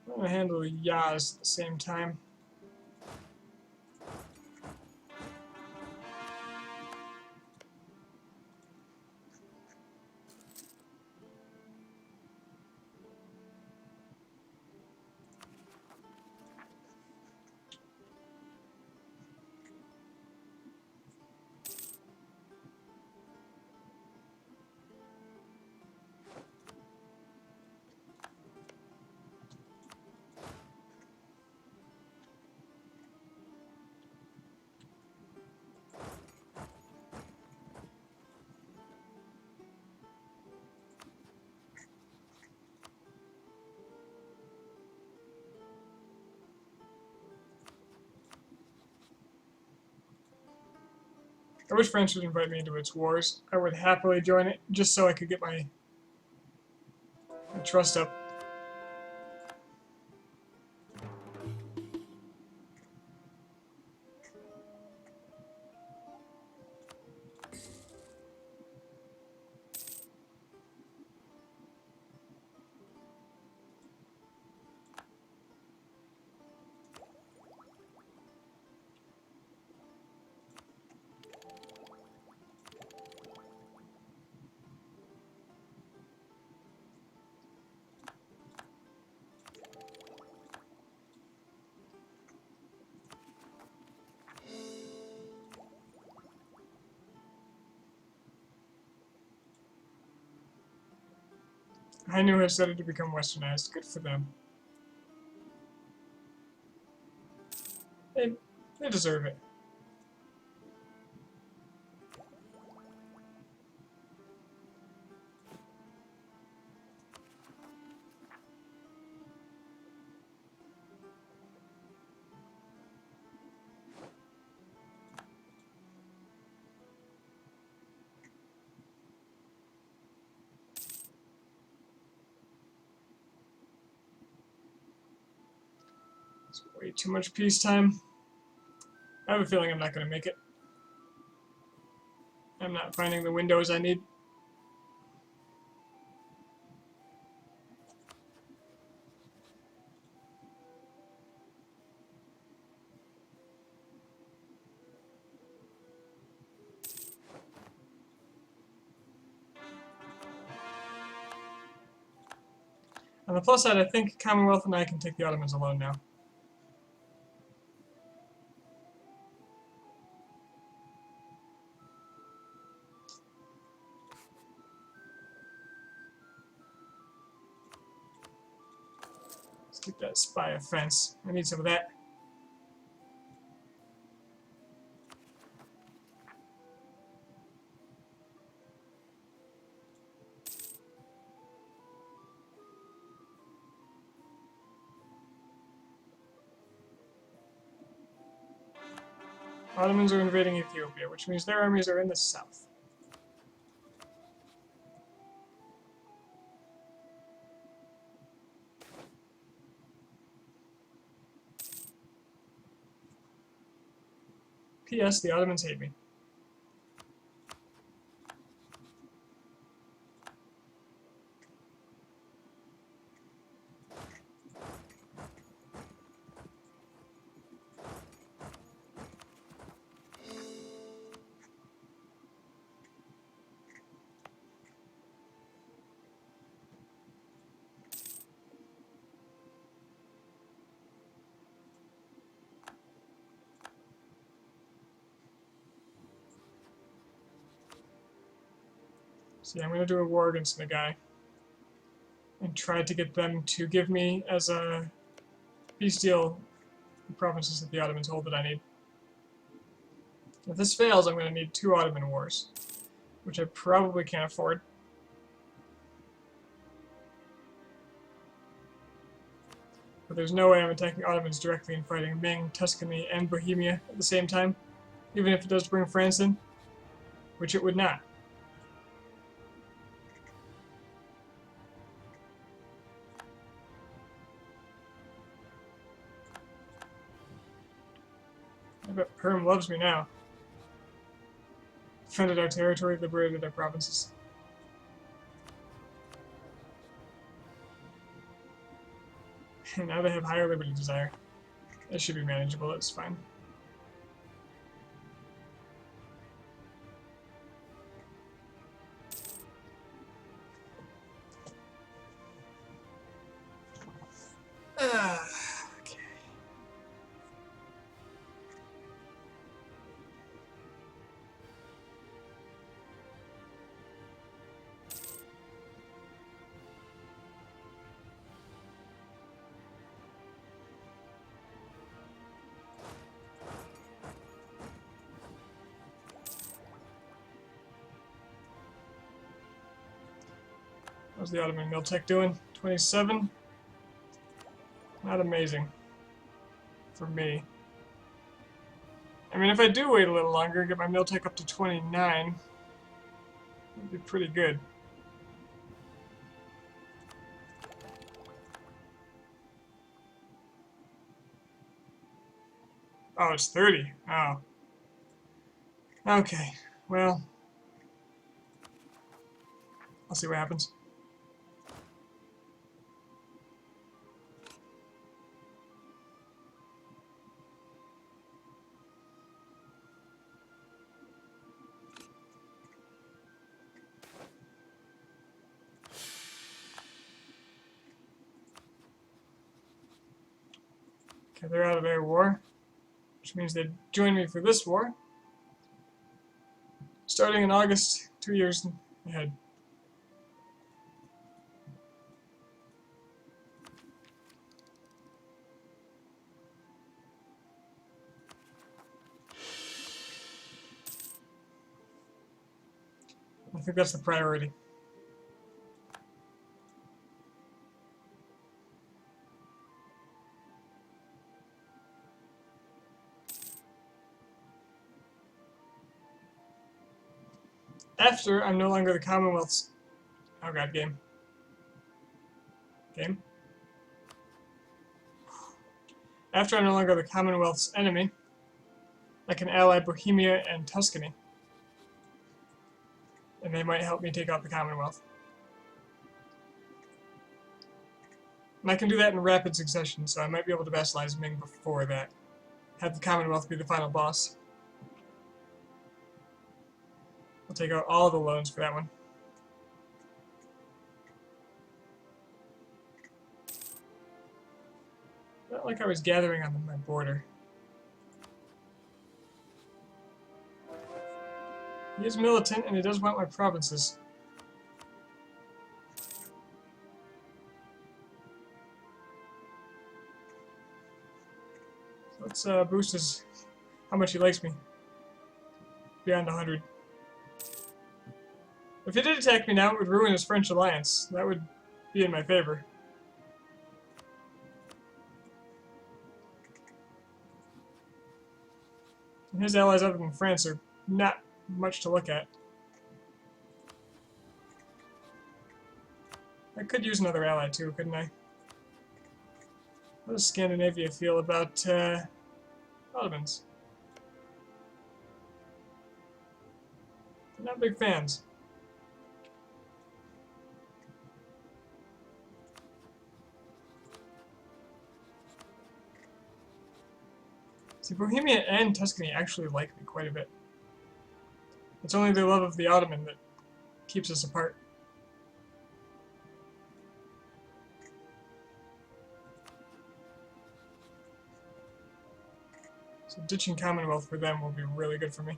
I'm going to handle the Yaz at the same time. I wish France would invite me into its wars. I would happily join it, just so I could get my trust up. Hainu has started to become westernized. Good for them. They deserve it. It's way too much peacetime. I have a feeling I'm not going to make it. I'm not finding the windows I need. On the plus side, I think Commonwealth and I can take the Ottomans alone now. Get that spy offense. I need some of that. Ottomans are invading Ethiopia, which means their armies are in the south. P.S. The Ottomans hate me. See, I'm going to do a war against the guy and try to get them to give me as a peace deal the provinces that the Ottomans hold that I need. If this fails, I'm going to need 2 Ottoman wars, which I probably can't afford. But there's no way I'm attacking Ottomans directly and fighting Ming, Tuscany, and Bohemia at the same time, even if it does bring France in, which it would not. I bet Perm loves me now. Defended our territory, liberated our provinces. And now they have higher liberty desire. That should be manageable, it's fine. Okay. How's the Ottoman Miltech doing? 27? Not amazing. For me. I mean, if I do wait a little longer, get my Miltech up to 29, it'd be pretty good. Oh, it's 30. Oh. Okay. Well, I'll see what happens. Okay, they're out of their war, which means they'd join me for this war. Starting in August, 2 years ahead. I think that's the priority. After I'm no longer the Commonwealth's... Oh god, game. Game? After I'm no longer the Commonwealth's enemy, I can ally Bohemia and Tuscany. And they might help me take out the Commonwealth. And I can do that in rapid succession, so I might be able to vassalize Ming before that. Have the Commonwealth be the final boss. I'll take out all the loans for that one. Not like I was gathering on my border. He is militant, and he does want my provinces. So let's boost his how much he likes me. Beyond 100. If he did attack me now, it would ruin his French alliance. That would be in my favor. And his allies other than France are not much to look at. I could use another ally too, couldn't I? How does Scandinavia feel about Ottomans? They're not big fans. See, Bohemia and Tuscany actually like me quite a bit. It's only their love of the Ottoman that keeps us apart. So ditching Commonwealth for them will be really good for me.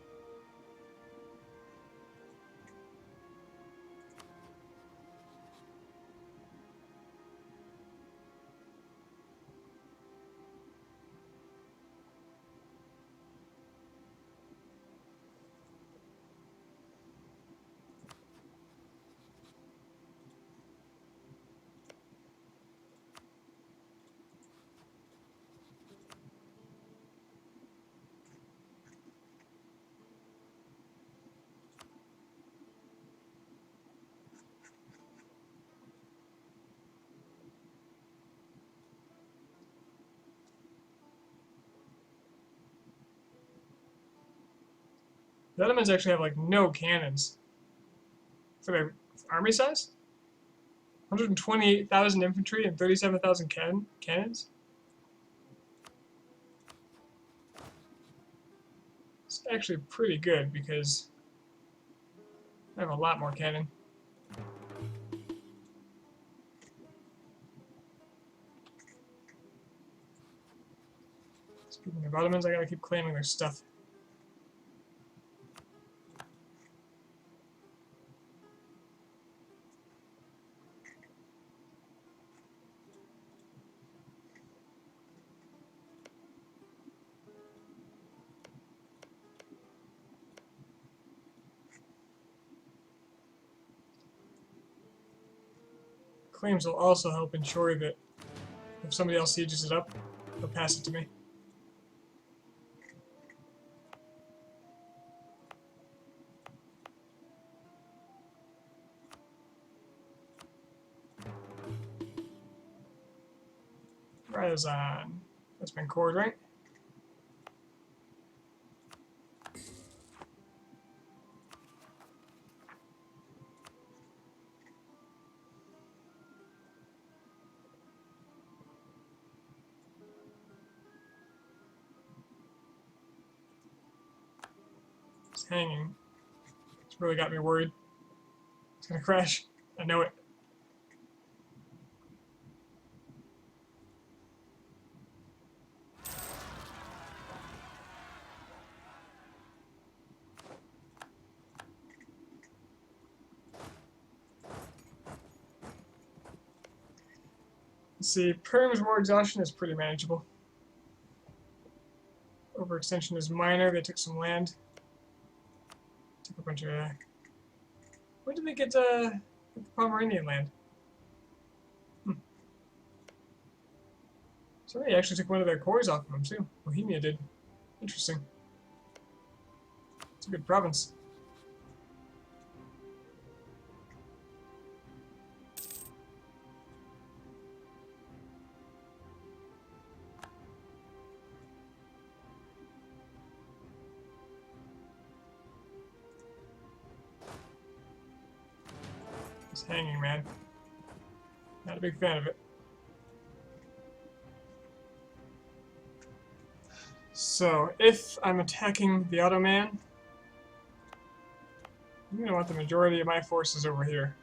The Ottomans actually have like no cannons for their army size. 128,000 infantry and 37,000 cannons. It's actually pretty good because I have a lot more cannon. Speaking of Ottomans, I gotta keep claiming their stuff. Claims will also help ensure that if somebody else sieges it up, they'll pass it to me. Ryazan. That's been cored, right? It's hanging. It's really got me worried. It's gonna crash. I know it. Let's see, Perm's war exhaustion is pretty manageable. Overextension is minor. They took some land. Took a bunch of. When did they get the Pomeranian land? Somebody actually took one of their cores off of them too. Bohemia did. Interesting. It's a good province. It's hanging, man. Not a big fan of it. So, if I'm attacking the Ottoman, I'm going to want the majority of my forces over here.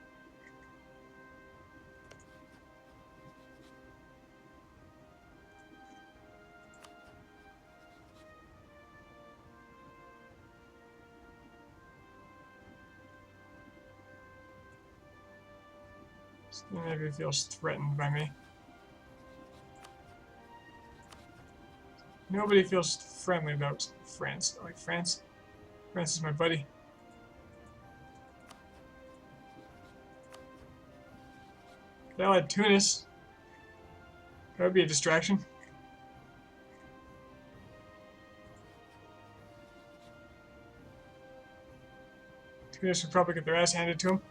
Maybe it feels threatened by me. Nobody feels friendly about France. I like France. France is my buddy. Could ally Tunis. That would be a distraction. Tunis would probably get their ass handed to them.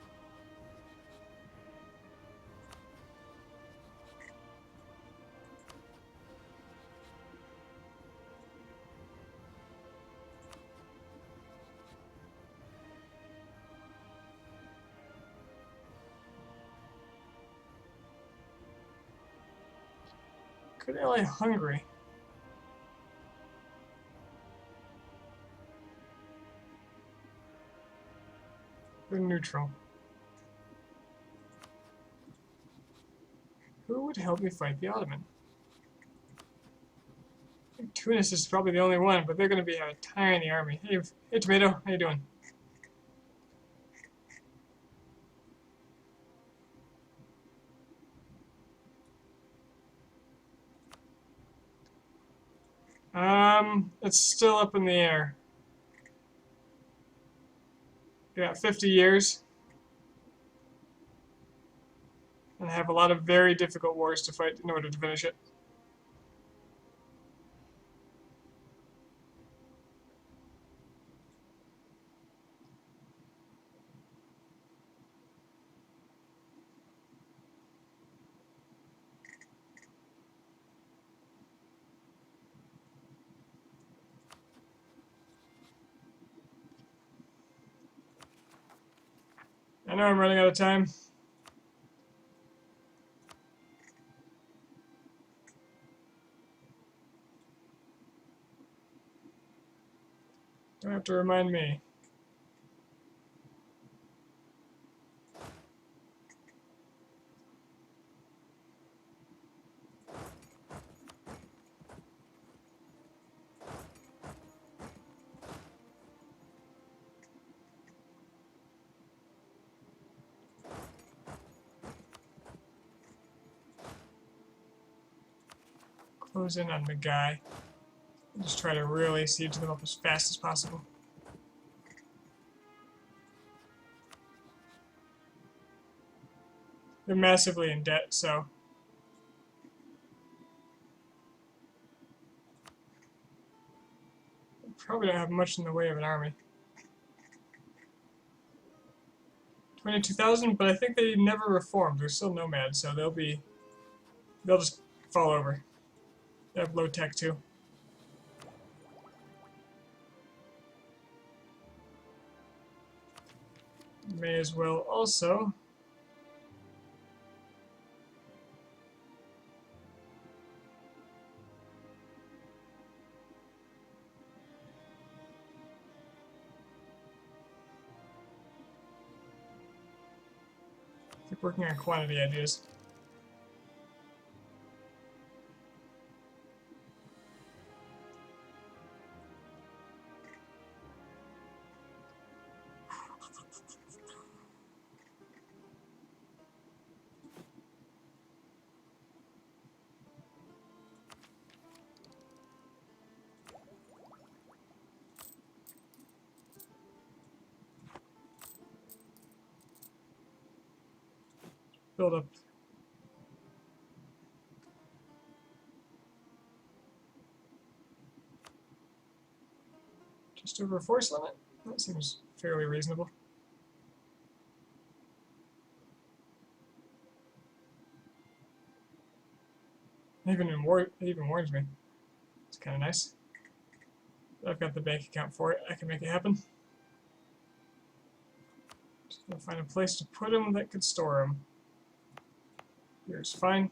Could ally Hungary. They're neutral. Who would help me fight the Ottoman? I think Tunis is probably the only one, but they're going to be a tiny army. Hey, Tomato, how you doing? It's still up in the air. We got 50 years. And I have a lot of very difficult wars to fight in order to finish it. I know I'm running out of time. Don't have to remind me. Close in on the guy. Just try to really siege them up as fast as possible. They're massively in debt, so probably don't have much in the way of an army. 22,000, but I think they never reformed. They're still nomads, so they'll just fall over. They have low tech too. May as well also keep working on quantity ideas. Build up. Just over a force limit? That seems fairly reasonable. It even warns me. It's kind of nice. I've got the bank account for it. I can make it happen. Just gotta find a place to put them that could store them. Here's fine.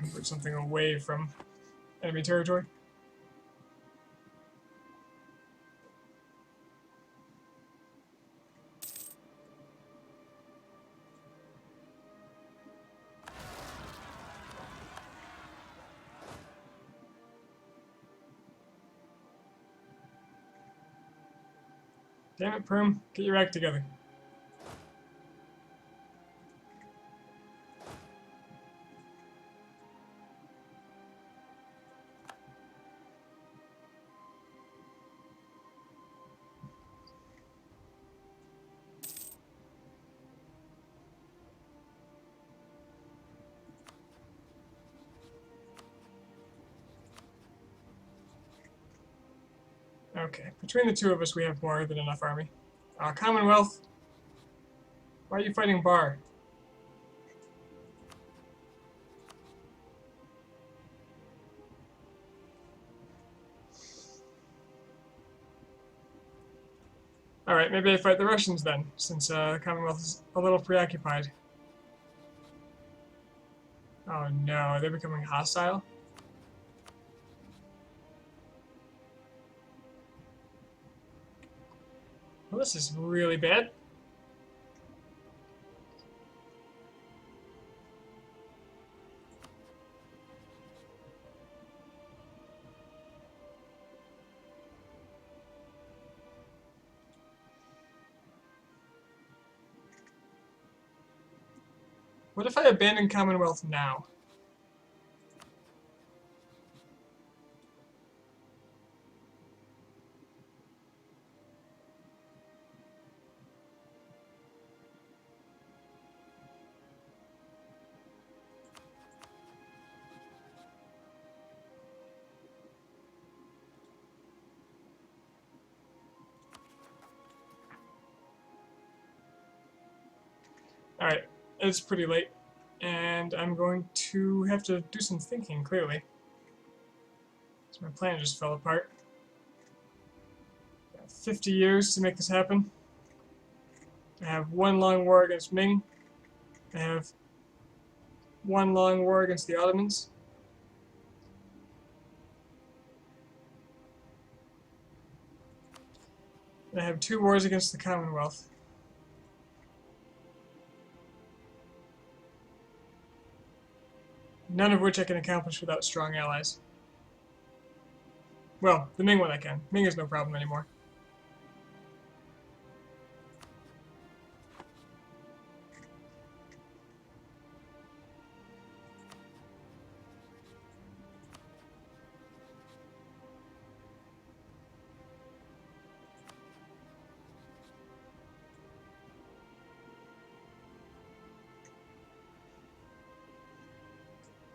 convert something away from enemy territory. Damn it, Perm. Get your act together. Okay, between the two of us, we have more than enough army. Commonwealth, why are you fighting Bar? Alright, maybe I fight the Russians then, since Commonwealth is a little preoccupied. Oh no, they're becoming hostile? Well, this is really bad. What if I abandon Commonwealth now? Alright, it's pretty late, and I'm going to have to do some thinking, clearly. So my plan just fell apart. Got 50 years to make this happen. I have one long war against Ming. I have one long war against the Ottomans. And I have 2 wars against the Commonwealth. None of which I can accomplish without strong allies. Well, the Ming one I can. Ming is no problem anymore.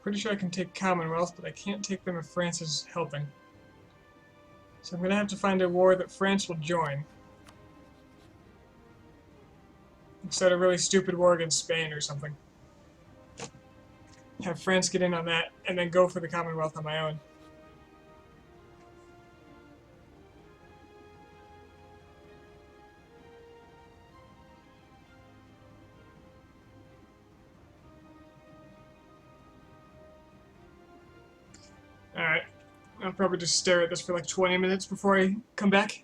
Pretty sure I can take Commonwealth, but I can't take them if France is helping. So I'm going to have to find a war that France will join. Instead of a really stupid war against Spain or something. Have France get in on that, and then go for the Commonwealth on my own. Alright. I'll probably just stare at this for like 20 minutes before I come back.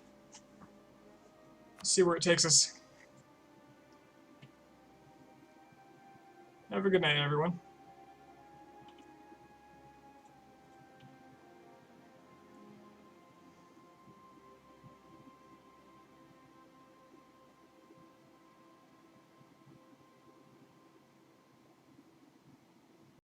See where it takes us. Have a good night, everyone.